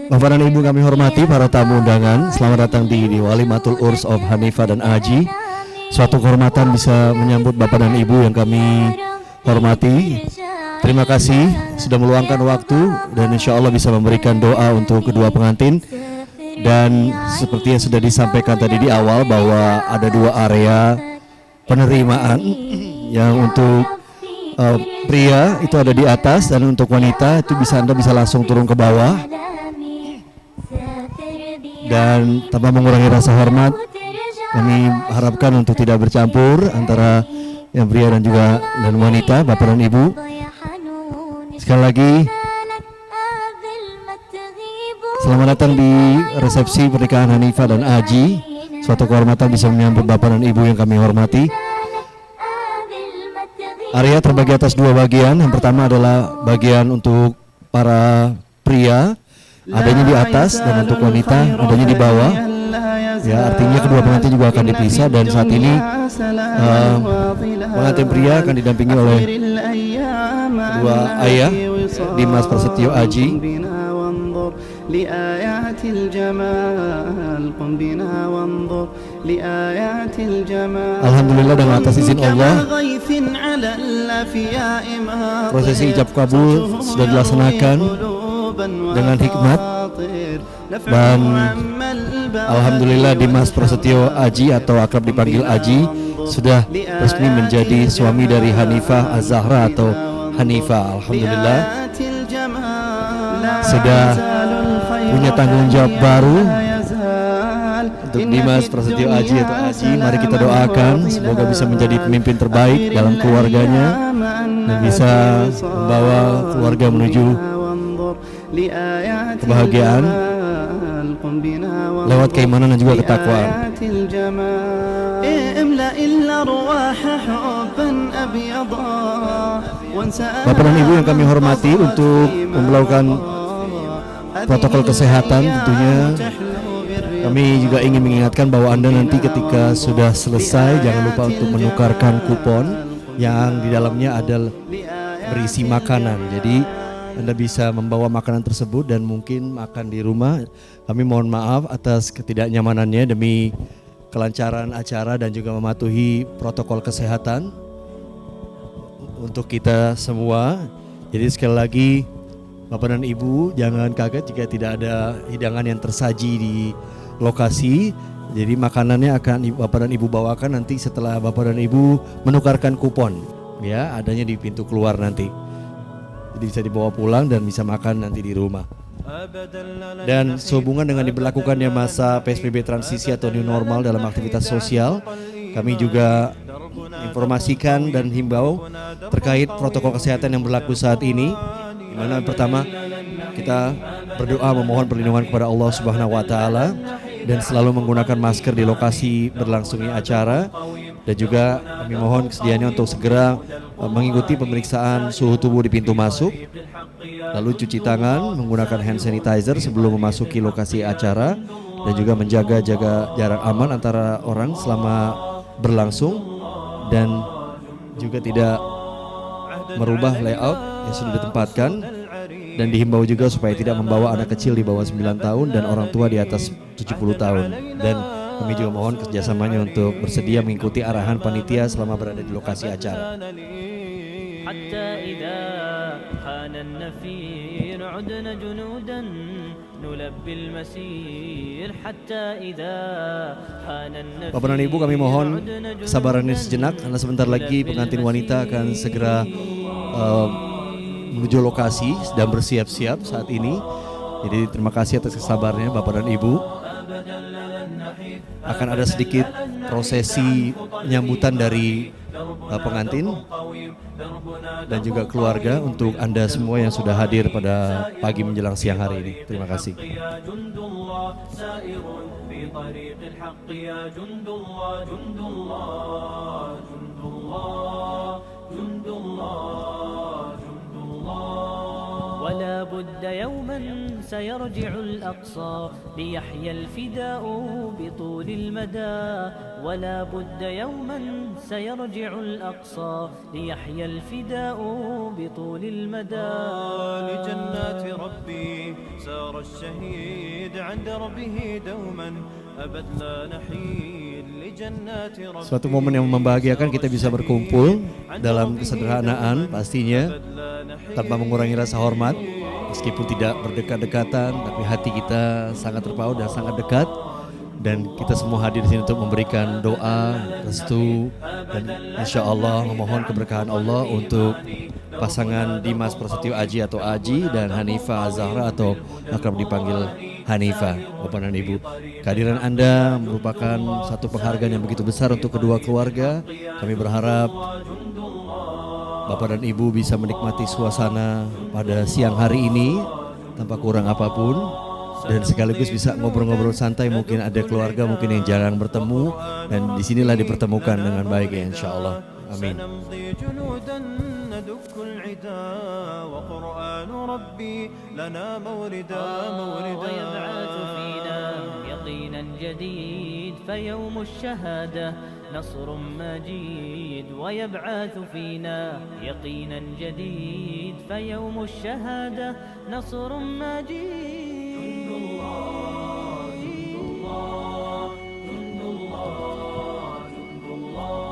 [SPEAKER 2] Bapak dan Ibu kami hormati, para tamu undangan, selamat datang di Walimatul Urs of Hanifah dan Aji. Suatu kehormatan bisa menyambut Bapak dan Ibu yang kami hormati. Terima kasih sudah meluangkan waktu dan insya Allah bisa memberikan doa untuk kedua pengantin. Dan seperti yang sudah disampaikan tadi di awal bahwa ada dua area penerimaan yang untuk pria itu ada di atas dan untuk wanita itu Anda bisa langsung turun ke bawah. Dan tanpa mengurangi rasa hormat, kami harapkan untuk tidak bercampur antara yang pria dan juga wanita, Bapak dan Ibu. Sekali lagi, selamat datang di resepsi pernikahan Hanifah dan Aji. Suatu kehormatan bisa menyambut Bapak dan Ibu yang kami hormati. area terbagi atas dua bagian. Yang pertama adalah bagian untuk para pria, adanya di atas, dan untuk wanita adanya di bawah. Ya, artinya kedua pengantin juga akan dipisah, dan saat ini pengantin pria akan didampingi oleh kedua ayah, Dimas Prasetyo Aji. Alhamdulillah, dengan atas izin Allah, prosesi ijab kabul sudah dilaksanakan dengan hikmat, dan alhamdulillah Dimas Prasetyo Aji atau akrab dipanggil Aji sudah resmi menjadi suami dari Hanifah Az-Zahra atau Hanifah. Alhamdulillah sudah punya tanggung jawab baru untuk Dimas Prasetyo Aji atau Aji. Mari kita doakan semoga bisa menjadi pemimpin terbaik dalam keluarganya dan bisa membawa keluarga menuju kebahagiaan lewat keimanan dan juga ketakwaan. Bapak dan Ibu yang kami hormati, untuk melakukan protokol kesehatan tentunya kami juga ingin mengingatkan bahwa Anda nanti ketika sudah selesai jangan lupa untuk menukarkan kupon yang di dalamnya ada berisi makanan. Jadi Anda bisa membawa makanan tersebut dan mungkin makan di rumah. Kami mohon maaf atas ketidaknyamanannya demi kelancaran acara dan juga mematuhi protokol kesehatan untuk kita semua. Jadi sekali lagi Bapak dan Ibu jangan kaget jika tidak ada hidangan yang tersaji di lokasi. Jadi makanannya akan Bapak dan Ibu bawakan nanti setelah Bapak dan Ibu menukarkan kupon, ya, adanya di pintu keluar nanti. Jadi bisa dibawa pulang dan bisa makan nanti di rumah. Dan sehubungan dengan diberlakukannya masa PSBB transisi atau new normal dalam aktivitas sosial, kami juga informasikan dan himbau terkait protokol kesehatan yang berlaku saat ini. Di mana pertama kita berdoa memohon perlindungan kepada Allah Subhanahu wa taala dan selalu menggunakan masker di lokasi berlangsungnya acara, dan juga kami mohon kesediaannya untuk segera mengikuti pemeriksaan suhu tubuh di pintu masuk, lalu cuci tangan menggunakan hand sanitizer sebelum memasuki lokasi acara, dan juga menjaga jarak aman antara orang selama berlangsung, dan juga tidak merubah layout yang sudah ditempatkan, dan dihimbau juga supaya tidak membawa anak kecil di bawah 9 tahun dan orang tua di atas 70 tahun. Dan kami juga mohon kerjasamanya untuk bersedia mengikuti arahan panitia selama berada di lokasi acara. Bapak dan Ibu, kami mohon kesabarannya sejenak karena sebentar lagi pengantin wanita akan segera menuju lokasi, sedang bersiap-siap saat ini. Jadi terima kasih atas kesabarannya Bapak dan Ibu. Akan ada sedikit prosesi penyambutan dari pengantin dan juga keluarga untuk Anda semua yang sudah hadir pada pagi menjelang siang hari ini. Terima kasih.
[SPEAKER 8] ولا بد يوما سيرجع الأقصى ليحيى الفداء بطول المدى ولا بد يوما سيرجع الأقصى ليحيى الفداء بطول المدى
[SPEAKER 10] لجنات ربي سار الشهيد عند ربه دوما أبد لا نحيد لجنات ربي.
[SPEAKER 2] Suatu momen yang membahagiakan, kita bisa berkumpul dalam kesederhanaan pastinya, tanpa mengurangi rasa hormat, meskipun tidak berdekat-dekatan, tapi hati kita sangat terpaut dan sangat dekat. Dan kita semua hadir di sini untuk memberikan doa, restu, dan insya Allah memohon keberkahan Allah untuk pasangan Dimas Prasetyo Aji atau Aji dan Hanifah Az-Zahra atau akrab dipanggil Hanifah. Bapak dan Ibu, kehadiran Anda merupakan satu penghargaan yang begitu besar untuk kedua keluarga. Kami berharap Bapak dan Ibu bisa menikmati suasana pada siang hari ini tanpa kurang apapun, dan sekaligus bisa ngobrol-ngobrol santai. Mungkin ada keluarga mungkin yang jarang bertemu, dan disinilah dipertemukan dengan baik ya insya Allah. Amin.
[SPEAKER 10] سنمضي جنودا ندك العدا وقرآن ربي لنا موردا
[SPEAKER 8] ويبعث فينا يقينا جديد فيوم الشهادة نصر مجيد ويبعث فينا يقينا جديد فيوم الشهادة نصر مجيد. جند الله جند الله جند الله جند الله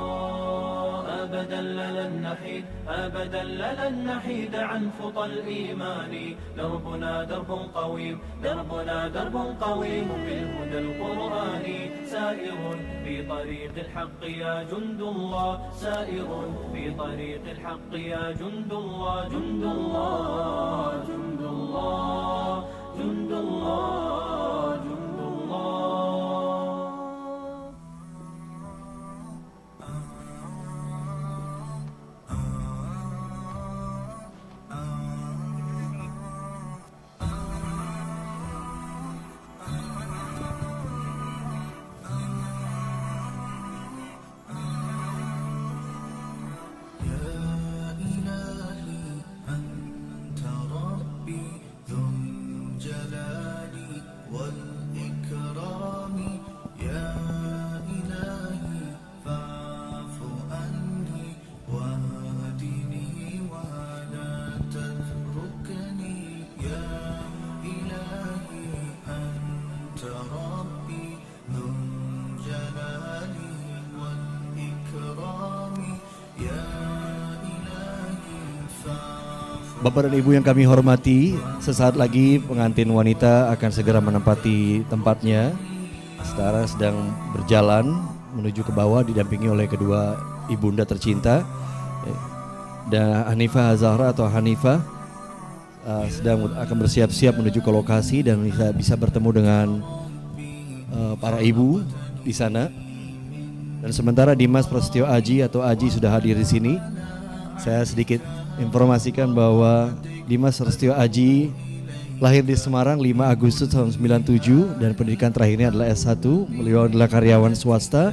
[SPEAKER 10] أبدا لن نحيد أبدا لن نحيد عن خطى الإيمان دربنا درب قويم دربنا درب قويم بالهدى القرآني سائر في طريق الحق يا جند الله سائر في طريق الحق يا جند الله جند الله جند الله جند الله جند الله.
[SPEAKER 2] Bapak dan Ibu yang kami hormati, sesaat lagi pengantin wanita akan segera menempati tempatnya. Sekarang sedang berjalan menuju ke bawah didampingi oleh kedua ibunda tercinta. Dan Hanifah Az-Zahra atau Hanifah sedang akan bersiap-siap menuju ke lokasi dan bisa bertemu dengan para ibu di sana. Dan sementara Dimas Prasetyo Aji atau Aji sudah hadir di sini. Saya sedikit informasikan bahwa Dimas Prasetyo Aji lahir di Semarang 5 Agustus tahun 97 dan pendidikan terakhirnya adalah S1. Beliau adalah karyawan swasta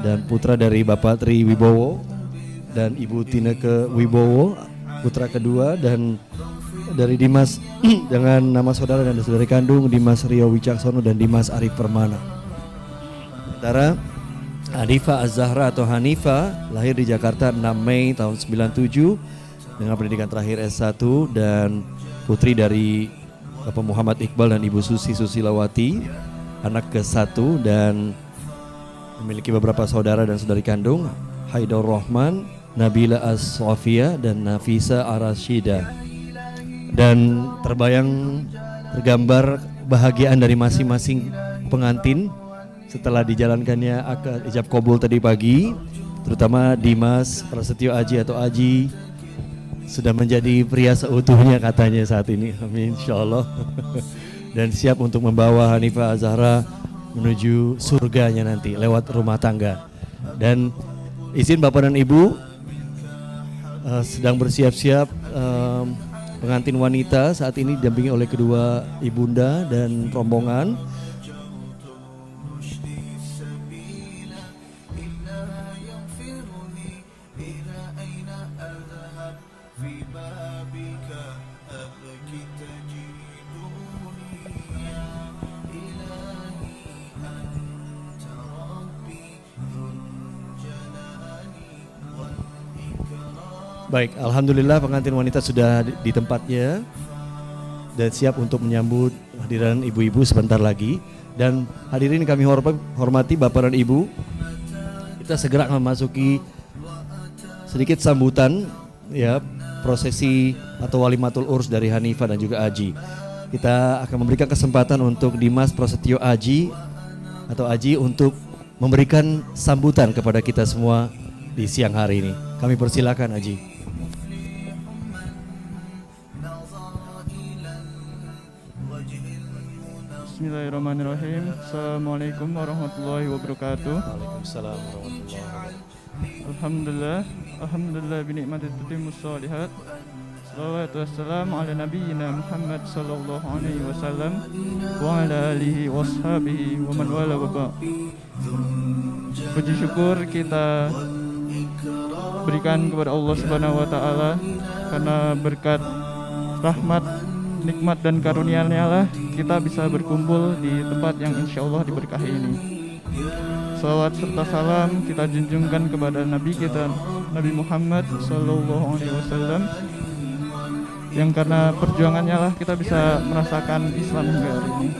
[SPEAKER 2] dan putra dari Bapak Tri Wibowo dan Ibu Tineke Wibowo, putra kedua, dan dari Dimas dengan nama saudara dan saudari kandung Dimas Rio Wicaksono dan Dimas Arif Permana. Sementara Hanifah Az-Zahra atau Hanifah lahir di Jakarta 6 Mei tahun 97 dengan pendidikan terakhir S1 dan putri dari Bapak Muhammad Iqbal dan Ibu Susi Susilawati, anak ke-1 dan memiliki beberapa saudara dan saudari kandung, Haidar Rahman, Nabila As-Sofia dan Nafisa Arashida. Dan tergambar kebahagiaan dari masing-masing pengantin setelah dijalankannya akad ijab kabul tadi pagi, terutama Dimas Prasetyo Aji atau Aji sudah menjadi pria seutuhnya katanya saat ini, amin insyaallah. Dan siap untuk membawa Hanifah Az-Zahra menuju surganya nanti lewat rumah tangga. Dan izin Bapak dan Ibu, sedang bersiap-siap pengantin wanita saat ini didampingi oleh kedua ibunda dan rombongan. Baik, alhamdulillah pengantin wanita sudah di tempatnya dan siap untuk menyambut hadiran ibu-ibu sebentar lagi. Dan hadirin kami hormati Bapak dan Ibu, kita segera akan memasuki sedikit sambutan ya prosesi atau walimatul urs dari Hanifah dan juga Aji. Kita akan memberikan kesempatan untuk Dimas Prasetyo Aji atau Aji untuk memberikan sambutan kepada kita semua di siang hari ini. Kami persilakan Aji.
[SPEAKER 4] Bismillahirrahmanirrahim. Assalamualaikum warahmatullahi wabarakatuh.
[SPEAKER 2] Waalaikumsalam warahmatullahi wabarakatuh.
[SPEAKER 4] Alhamdulillah, alhamdulillah binikmati tatimmus shalihat. Salawatu wassalamu ala nabiyyina Muhammad sallallahu alaihi wasallam wa ala alihi washabihi wa man wala wa ba'. Puji syukur kita berikan kepada Allah Subhanahu wa taala, karena berkat rahmat, nikmat dan karunia-Nya lah kita bisa berkumpul di tempat yang insya Allah diberkahi ini. Salawat serta salam kita junjungkan kepada Nabi kita, Nabi Muhammad Sallallahu Alaihi Wasallam, yang karena perjuangannya lah kita bisa merasakan Islam hingga hari ini.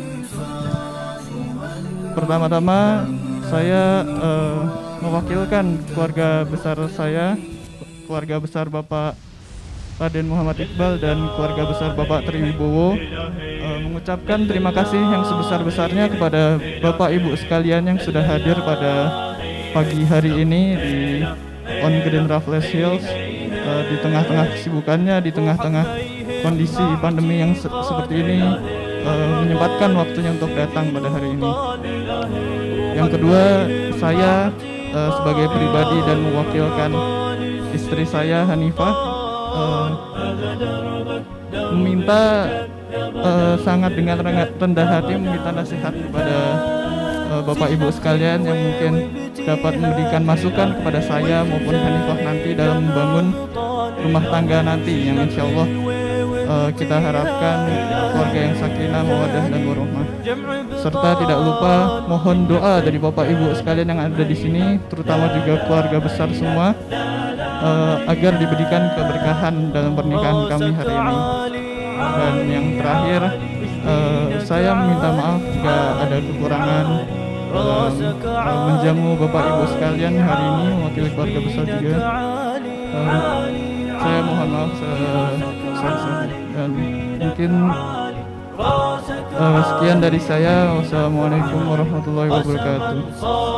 [SPEAKER 4] Pertama-tama saya mewakilkan keluarga besar saya, keluarga besar Bapak Raden Muhammad Iqbal dan keluarga besar Bapak Triwibowo, mengucapkan terima kasih yang sebesar-besarnya kepada Bapak Ibu sekalian yang sudah hadir pada pagi hari ini di On Green Raffles Hills, di tengah-tengah kesibukannya, di tengah-tengah kondisi pandemi yang seperti ini, menyempatkan waktunya untuk datang pada hari ini. Yang kedua, saya sebagai pribadi dan mewakilkan istri saya Hanifah meminta sangat dengan rendah hati meminta nasihat kepada Bapak Ibu sekalian yang mungkin dapat memberikan masukan kepada saya maupun Hanifah nanti dalam membangun rumah tangga nanti yang insya Allah kita harapkan keluarga yang sakinah, mawaddah dan warahmah. Serta tidak lupa mohon doa dari Bapak Ibu sekalian yang ada di sini, terutama juga keluarga besar semua, agar diberikan keberkahan dalam pernikahan kami hari ini. Dan yang terakhir, saya meminta maaf jika ada kekurangan menjamu Bapak Ibu sekalian hari ini mewakili keluarga besar juga. Saya mohon maaf dan mungkin sekian dari saya. Wassalamualaikum warahmatullahi wabarakatuh.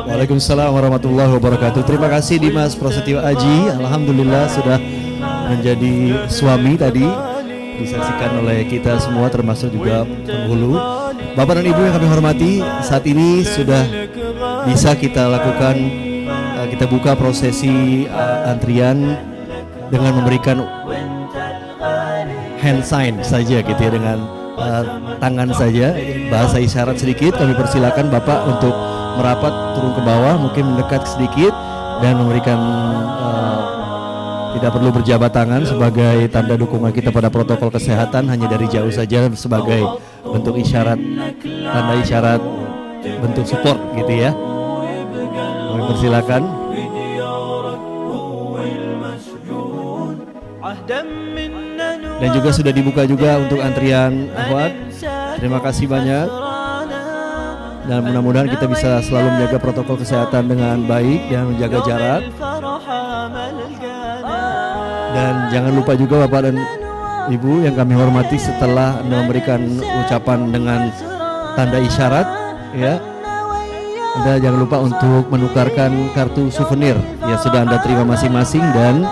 [SPEAKER 2] Waalaikumsalam warahmatullahi wabarakatuh. Terima kasih Dimas Prasetyo Aji. Alhamdulillah sudah menjadi suami tadi, disaksikan oleh kita semua termasuk juga penghulu. Bapak dan Ibu yang kami hormati, saat ini sudah bisa kita lakukan, kita buka prosesi antrian dengan memberikan hand sign saja gitu ya, dengan tangan saja, bahasa isyarat sedikit. Kami persilakan Bapak untuk merapat turun ke bawah, mungkin mendekat sedikit dan memberikan tidak perlu berjabat tangan sebagai tanda dukungan kita pada protokol kesehatan, hanya dari jauh saja sebagai bentuk isyarat, tanda isyarat bentuk support gitu ya. Kami persilakan. Dan juga sudah dibuka juga untuk antrian akhwat. Terima kasih banyak. Dan mudah-mudahan kita bisa selalu menjaga protokol kesehatan dengan baik dan menjaga jarak. Dan jangan lupa juga Bapak dan Ibu yang kami hormati, setelah Anda memberikan ucapan dengan tanda isyarat ya, Anda jangan lupa untuk menukarkan kartu souvenir yang sudah Anda terima masing-masing dan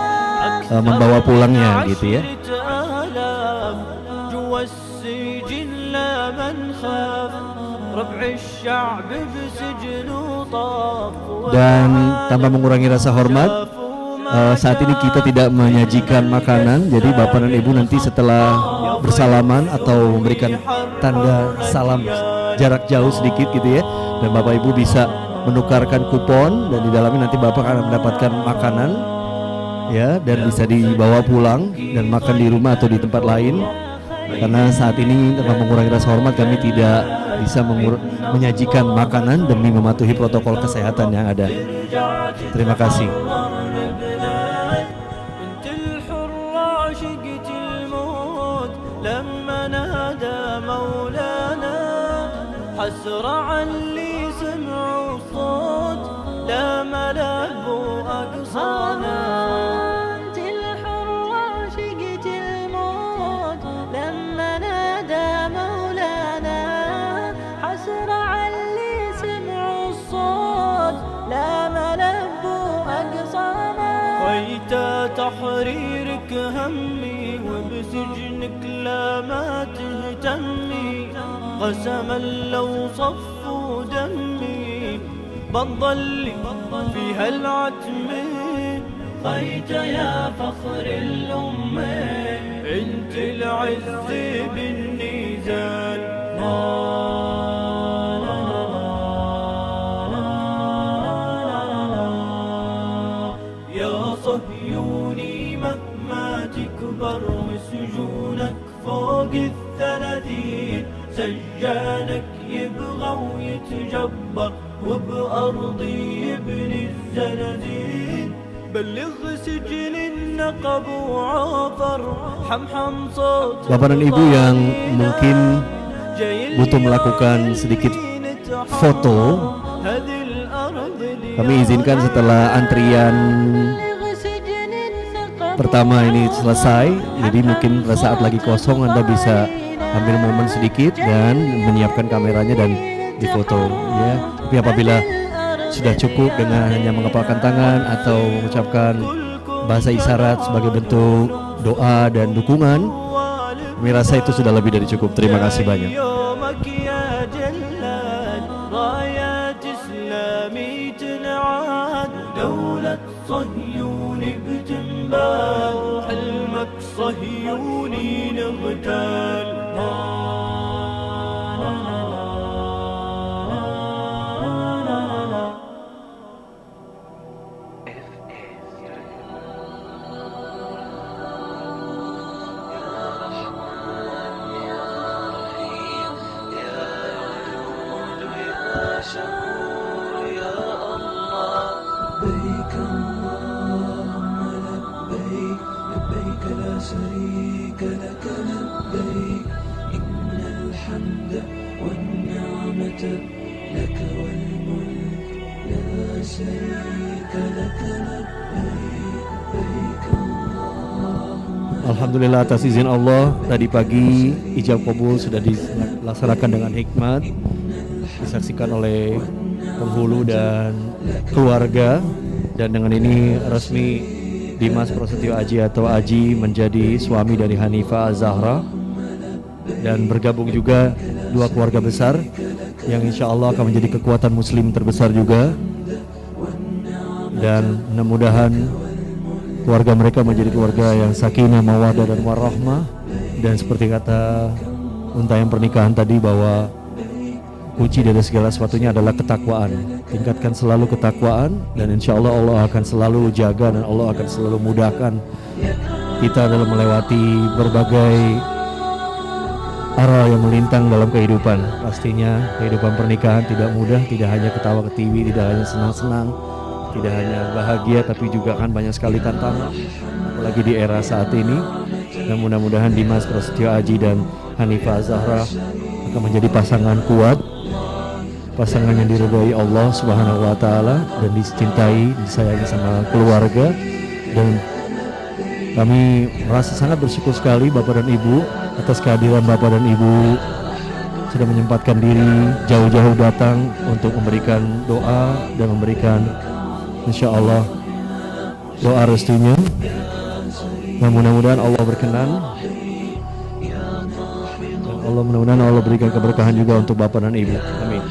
[SPEAKER 2] membawa pulangnya gitu ya. Dan tanpa mengurangi rasa hormat, saat ini kita tidak menyajikan makanan. Jadi Bapak dan Ibu nanti setelah bersalaman atau memberikan tanda salam jarak jauh sedikit gitu ya, dan Bapak Ibu bisa menukarkan kupon dan di dalamnya nanti Bapak akan mendapatkan makanan ya, dan bisa dibawa pulang dan makan di rumah atau di tempat lain. Karena saat ini tanpa mengurangi rasa hormat, kami tidak bisa menyajikan makanan demi mematuhi protokol kesehatan yang ada. Terima kasih.
[SPEAKER 10] تحريرك همي وبسجنك لا ما تهتمي قسما لو صفوا دمي بتضل في هالعتم خيت يا فخر الأمة انت العز بالنيزان يا صهيوني سجانك يبغى ويتجبر وبأرضي يبني الزنازين بلغ سجل النقب وعافر حمحم صوت
[SPEAKER 2] Bapak dan Ibu yang mungkin butuh melakukan sedikit foto, kami izinkan setelah antrian pertama ini selesai, jadi mungkin pada saat lagi kosong Anda bisa ambil momen sedikit dan menyiapkan kameranya dan difoto ya. Tapi apabila sudah cukup dengan hanya mengepalkan tangan atau mengucapkan bahasa isyarat sebagai bentuk doa dan dukungan, kami rasa itu sudah lebih dari cukup. Terima kasih banyak. Alhamdulillah atas izin Allah, tadi pagi ijab kabul sudah dilaksanakan dengan hikmat, disaksikan oleh penghulu dan keluarga, dan dengan ini resmi Dimas Prasetyo Aji atau Aji menjadi suami dari Hanifah Az-Zahra, dan bergabung juga dua keluarga besar yang insya Allah akan menjadi kekuatan muslim terbesar juga, dan mudah-mudahan keluarga mereka menjadi keluarga yang sakinah, mawaddah dan warahmah. Dan seperti kata untayan pernikahan tadi, bahwa kunci dari segala sesuatunya adalah ketakwaan. Tingkatkan selalu ketakwaan, dan insya Allah Allah akan selalu jaga dan Allah akan selalu mudahkan kita dalam melewati berbagai arah yang melintang dalam kehidupan. Pastinya kehidupan pernikahan tidak mudah, tidak hanya ketawa ketiwi, tidak hanya senang-senang, tidak hanya bahagia, tapi juga kan banyak sekali tantangan, apalagi di era saat ini. Dan mudah-mudahan Dimas Prasetyo Aji dan Hanifah Az-Zahra akan menjadi pasangan kuat, pasangan yang diridhai Allah Subhanahu wa taala dan dicintai, disayangi sama keluarga. Dan kami merasa sangat bersyukur sekali Bapak dan Ibu atas kehadiran Bapak dan Ibu sudah menyempatkan diri jauh-jauh datang untuk memberikan doa dan memberikan insya Allah doa restunya, dan mudah-mudahan Allah berkenan, dan mudah-mudahan Allah berikan keberkahan juga untuk Bapak dan Ibu. Amin.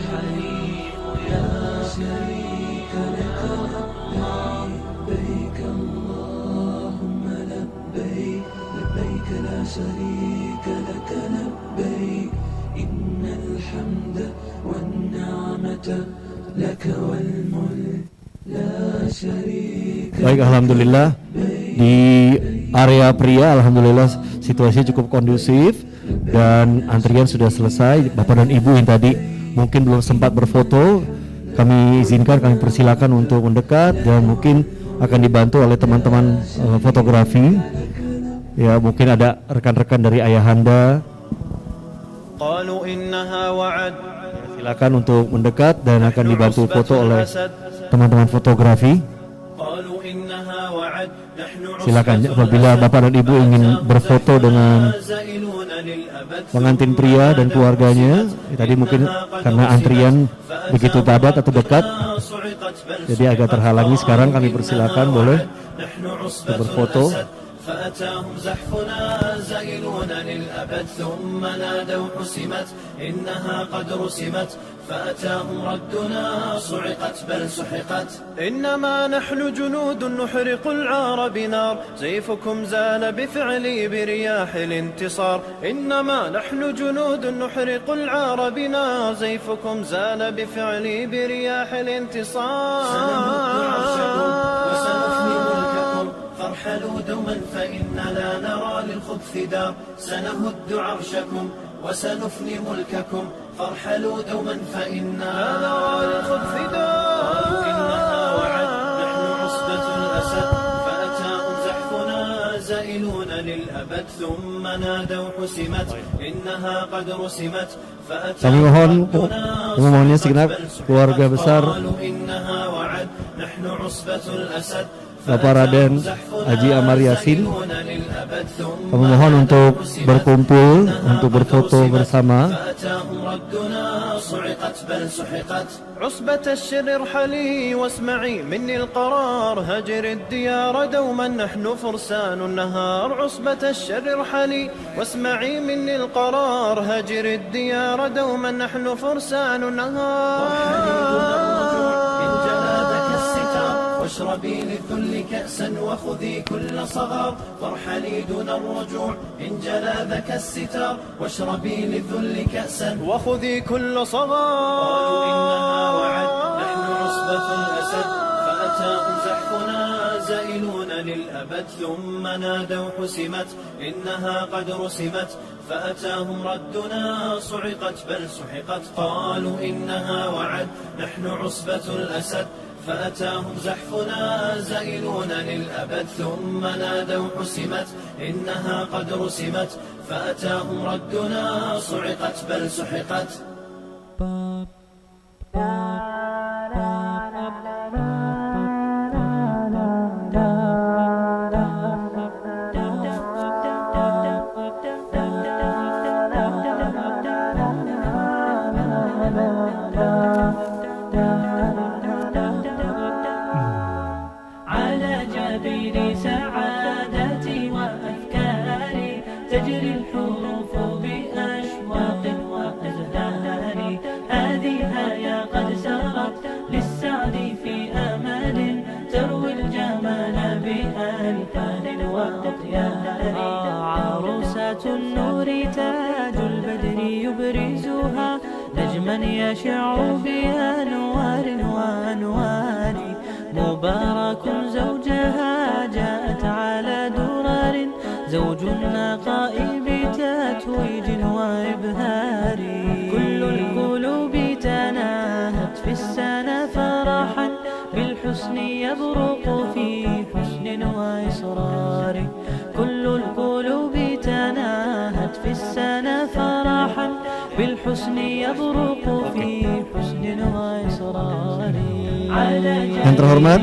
[SPEAKER 2] Baik, alhamdulillah di area pria alhamdulillah situasi cukup kondusif dan antrian sudah selesai. Bapak dan Ibu yang tadi mungkin belum sempat berfoto, kami izinkan, kami persilakan untuk mendekat, dan mungkin akan dibantu oleh teman-teman fotografi. Ya, mungkin ada rekan-rekan dari ayahanda. Silakan untuk mendekat dan akan dibantu foto oleh teman-teman fotografi. Silakan apabila Bapak dan Ibu ingin berfoto dengan pengantin pria dan keluarganya. Tadi mungkin karena antrian begitu padat atau dekat, jadi agak terhalangi. Sekarang kami persilakan boleh untuk berfoto.
[SPEAKER 10] فأتاهم زحفنا زائلون للأبد ثم نادوا حسمت إنها قد رسمت فأتاهم ردنا صعقت بل سحقت إنما نحن جنود نحرق العار بنار سيفكم زال بفعلي برياح الانتصار إنما نحن جنود نحرق العار بنار سيفكم زال بفعلي برياح الانتصار سنمد عرشكم وسنفني ملككم فرحا فارحلوا دوما فإنا لا نرى للخبث دار سنهد عرشكم وسنفني ملككم فارحلوا دوما فإنا لا نرى للخبث دار قالوا إنها وعد نحن عصبة الأسد فأتاهم زحفنا زائلون للأبد ثم نادوا حسمت إنها قد رسمت
[SPEAKER 2] Kami memohonnya segenap keluarga besar Bapak Raden Haji Amar Yasin. Kami mohon untuk berkumpul, untuk berfoto bersama.
[SPEAKER 10] عصبة الشر ارحلي واسمعي مني القرار هجر الديار دوما نحن فرسان النهار عصبة الشر ارحلي واسمعي مني القرار هجر الديار دوما نحن فرسان النهار واشربي للذل كأسا وخذي كل صغار وارحلي دون الرجوع إن جلا ذاك الستار واشربي للذل كأسا وخذي كل صغار قالوا إنها وعد نحن عصبة الأسد فأتاهم زحفنا زائلون للأبد ثم نادوا حسمت إنها قد رسمت فأتاهم ردنا صعقت بل سحقت قالوا إنها وعد نحن عصبة الأسد فأتاهم زحفنا زائلون للأبد ثم نادوا حسمت إنها قد رسمت فأتاهم ردنا صعقت بل سحقت
[SPEAKER 8] عروسة النور تاج البدر يبرزها نجما يشع بأنوار وأنوار مبارك زوجها جاءت على درر زوج النقاء بتتويج وإبهار كل القلوب تناهت في السنة فرحا بالحسن يبرق في حسن وإصرار كل القلوب تناهت في السنة فرحا بالحسن يبرق في حسن وإصرار.
[SPEAKER 2] Yang terhormat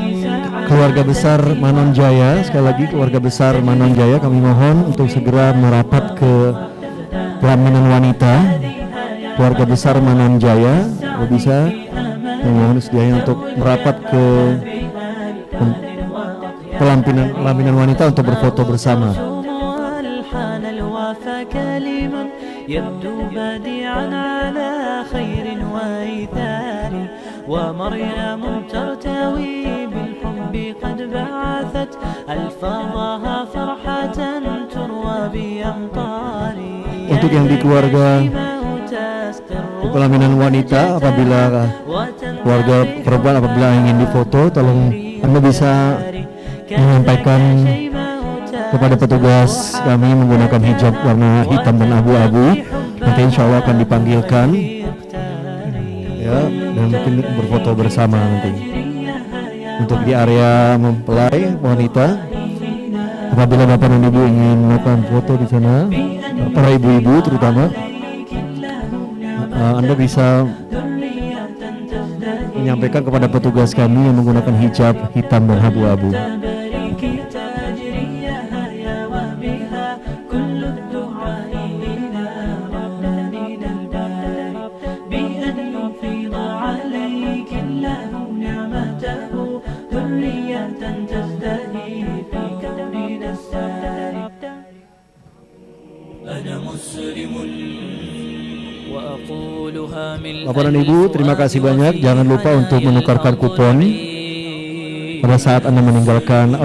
[SPEAKER 2] keluarga besar Manon Jaya, sekali lagi keluarga besar Manon Jaya kami mohon untuk segera merapat ke pelaminan wanita. Keluarga besar Manon Jaya kalau bisa kami mohon sedianya untuk merapat ke pelaminan wanita untuk berfoto bersama.
[SPEAKER 8] يبدو بديعا على خير وإيثار ومريم ترتوي بالحب قد بعثت ألفاظها فرحة تروى بأمطار.
[SPEAKER 2] Untuk yang di keluarga pelaminan wanita, apabila keluarga perempuan apabila ingin difoto, tolong Anda bisa menyampaikan kepada petugas kami menggunakan hijab warna hitam dan abu-abu. Nanti insya Allah akan dipanggilkan ya, dan mungkin berfoto bersama nanti. Untuk di area mempelai wanita, apabila bapak dan ibu ingin melakukan foto di sana, para ibu-ibu terutama, Anda bisa menyampaikan kepada petugas kami yang menggunakan hijab hitam dan abu-abu. Bapak dan Ibu, terima kasih banyak. Jangan lupa untuk menukarkan kupon pada saat Anda meninggalkan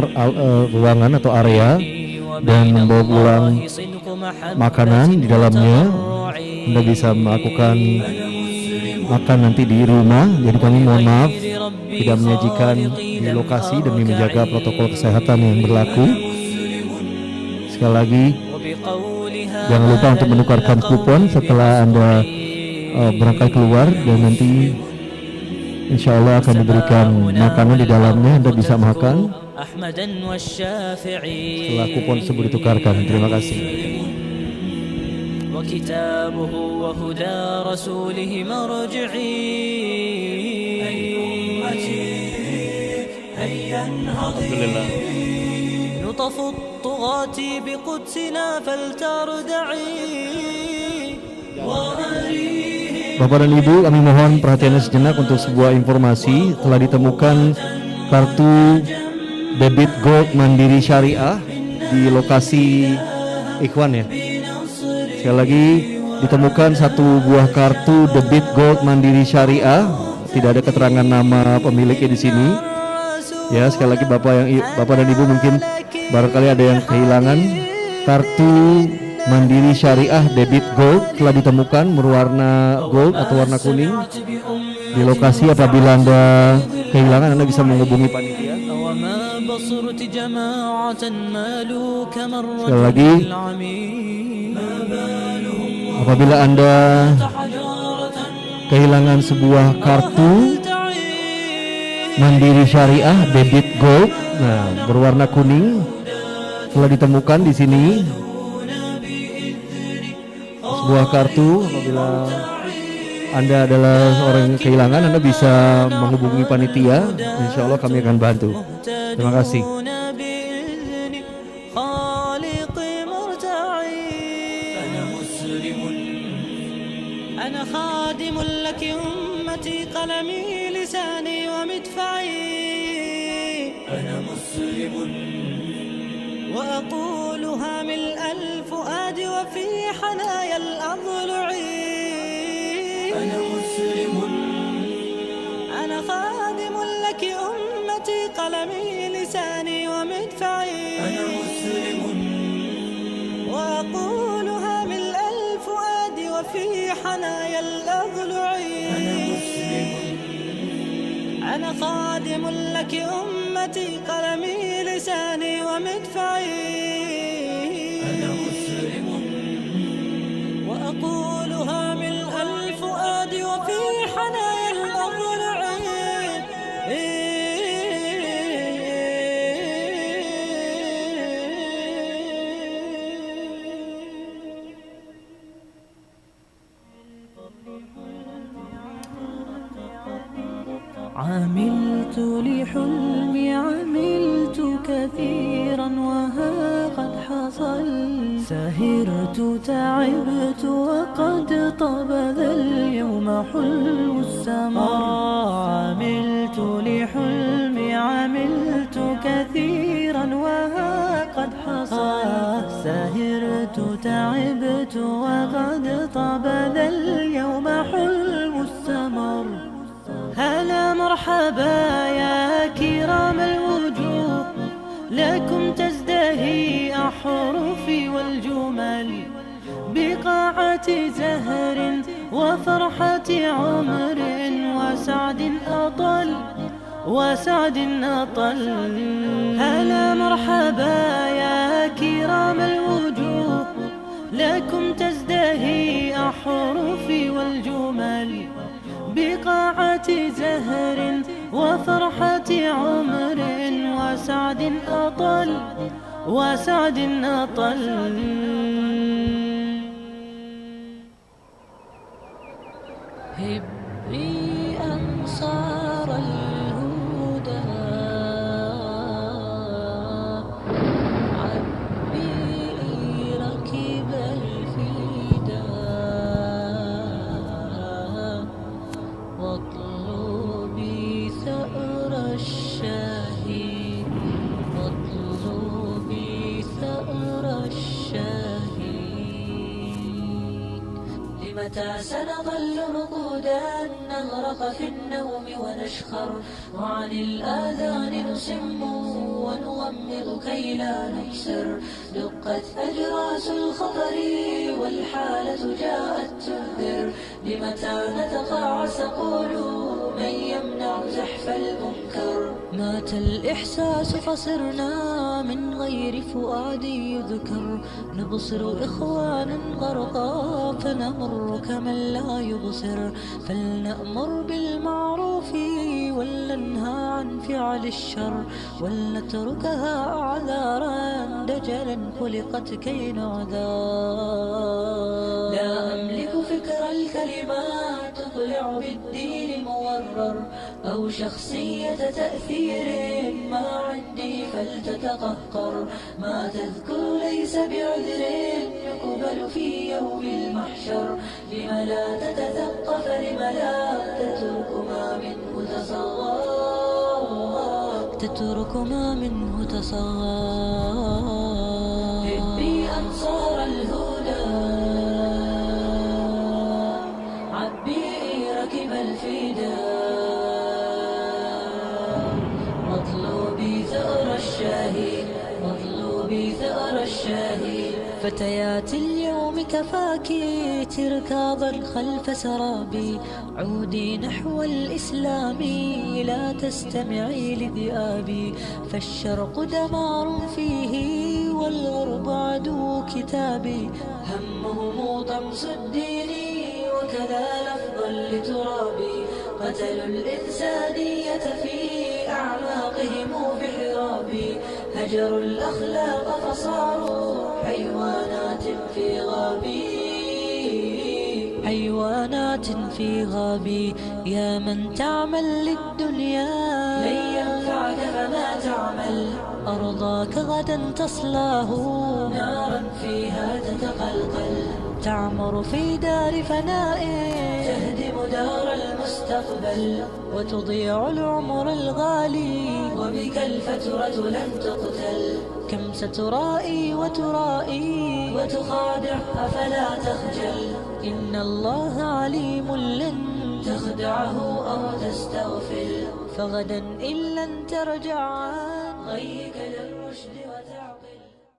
[SPEAKER 2] ruangan atau area dan membawa pulang makanan di dalamnya. Anda bisa melakukan makan nanti di rumah. Jadi kami mohon maaf tidak menyajikan di di lokasi demi menjaga protokol kesehatan yang berlaku. Sekali lagi, jangan lupa untuk menukarkan kupon setelah Anda berangkat keluar, dan nanti insya Allah akan diberikan makanan di dalamnya, Anda bisa makan setelah kupon tersebut ditukarkan. Terima kasih.
[SPEAKER 8] وكتابه وهدى رسوله مرجعي
[SPEAKER 2] Alhamdulillah.
[SPEAKER 8] نطف الطغاة بقدسنا فلتردعي
[SPEAKER 2] Bapak dan Ibu, kami mohon perhatiannya sejenak untuk sebuah informasi. Telah ditemukan kartu debit gold Mandiri Syariah di lokasi Ikhwan ya. Sekali lagi, ditemukan satu buah kartu debit gold Mandiri Syariah. Tidak ada keterangan nama pemiliknya di sini. Ya, sekali lagi Bapak dan Ibu mungkin barangkali ada yang kehilangan kartu Mandiri Syariah debit gold telah ditemukan berwarna gold atau warna kuning di lokasi. Apabila Anda kehilangan, Anda bisa menghubungi panitia. Sekali lagi, apabila Anda kehilangan sebuah kartu Mandiri Syariah debit gold, berwarna kuning, telah ditemukan di sini. Sebuah kartu, apabila Anda adalah orang yang kehilangan, Anda bisa menghubungi panitia. Insya Allah kami akan bantu. Terima kasih.
[SPEAKER 8] وأقولها ملء الفؤاد وفي حنايا الأضلع أنا مسلم أنا خادم لك أمتي قلمي لساني ومدفعي أنا مسلم وأقولها ملء الفؤاد وفي حنايا الأضلع أنا مسلم أنا خادم لك أمتي قلمي لساني ومدفعي أنا مسلم وأقولها ملء الفؤاد وفي حنايا الأضلع عملت لحلمي عملت كثيرا وها قد حصل سهرت تعبت وقد طاب ذا اليوم حلو السمر عملت لحلمي عملت كثيرا وها قد حصل سهرت تعبت وقد طاب ذا اليوم حلو السمر هلا مرحبا يا كرام الوجوه لكم تزدهي أحرفي والجمل بقاعة زهر وفرحة عمر وسعد أطل هلا مرحبا يا كرام الوجوه لكم تزدهي أحرفي والجمل بقاعة زهر وفرحة عمر وسعد أطل هبي أنصار الهدى عبي ركب الفدا واطلبي ثأر الشهيد متى سنظل رقودا نغرق في النوم ونشخر وعن الآذان نسم ونغمض كي لا نبصر دقت أجراس الخطر والحالة جاءت تنذر لمتى نتقاعس قولوا من يمنع زحف المنكر ما أتى الإحساس فصرنا من غير فؤاد يذكر نبصر إخوانا غرقا فنمر كمن لا يبصر فلنأمر بالمعروف ولننهى عن فعل الشر ولنتركها أعذارا دجلا خلقت كي نعذر. لا أملك فكر الكلمات تطلع بالدين مورر أو شخصية تأثير ما عندي فلتتقهقر ما تذكر ليس بعذر يقبل في يوم المحشر لم لا تتثقف لم لا تترك ما منه تصغر حبي أنصار الهدى عبي ركب الفداء مطلوبي ثأر الشهيد فتيات اليوم كفاكي تركاضا خلف سرابي عودي نحو الإسلام لا تستمعي لذئابي فالشرق دمار فيه والغرب عدو كتابي همهم طمس الدين وكذا لفظا لترابي قتلوا الإنسانية في أعماقهم بحرابي هجروا الأخلاق فصاروا حيوانات في غابي يا من تعمل للدنيا لن ينفعك فما تعمل أرضاك غدا تصلاه نارا فيها تتقلقل تعمر في دار فناء تهدم دار المستقبل وتضيع العمر الغالي وبك الفترة لن تقتل كم سترائي وتخادع أفلا تخجل إن الله عليم لن تخدعه أو تستغفل فغدا إن لن ترجع عن غيك للرشد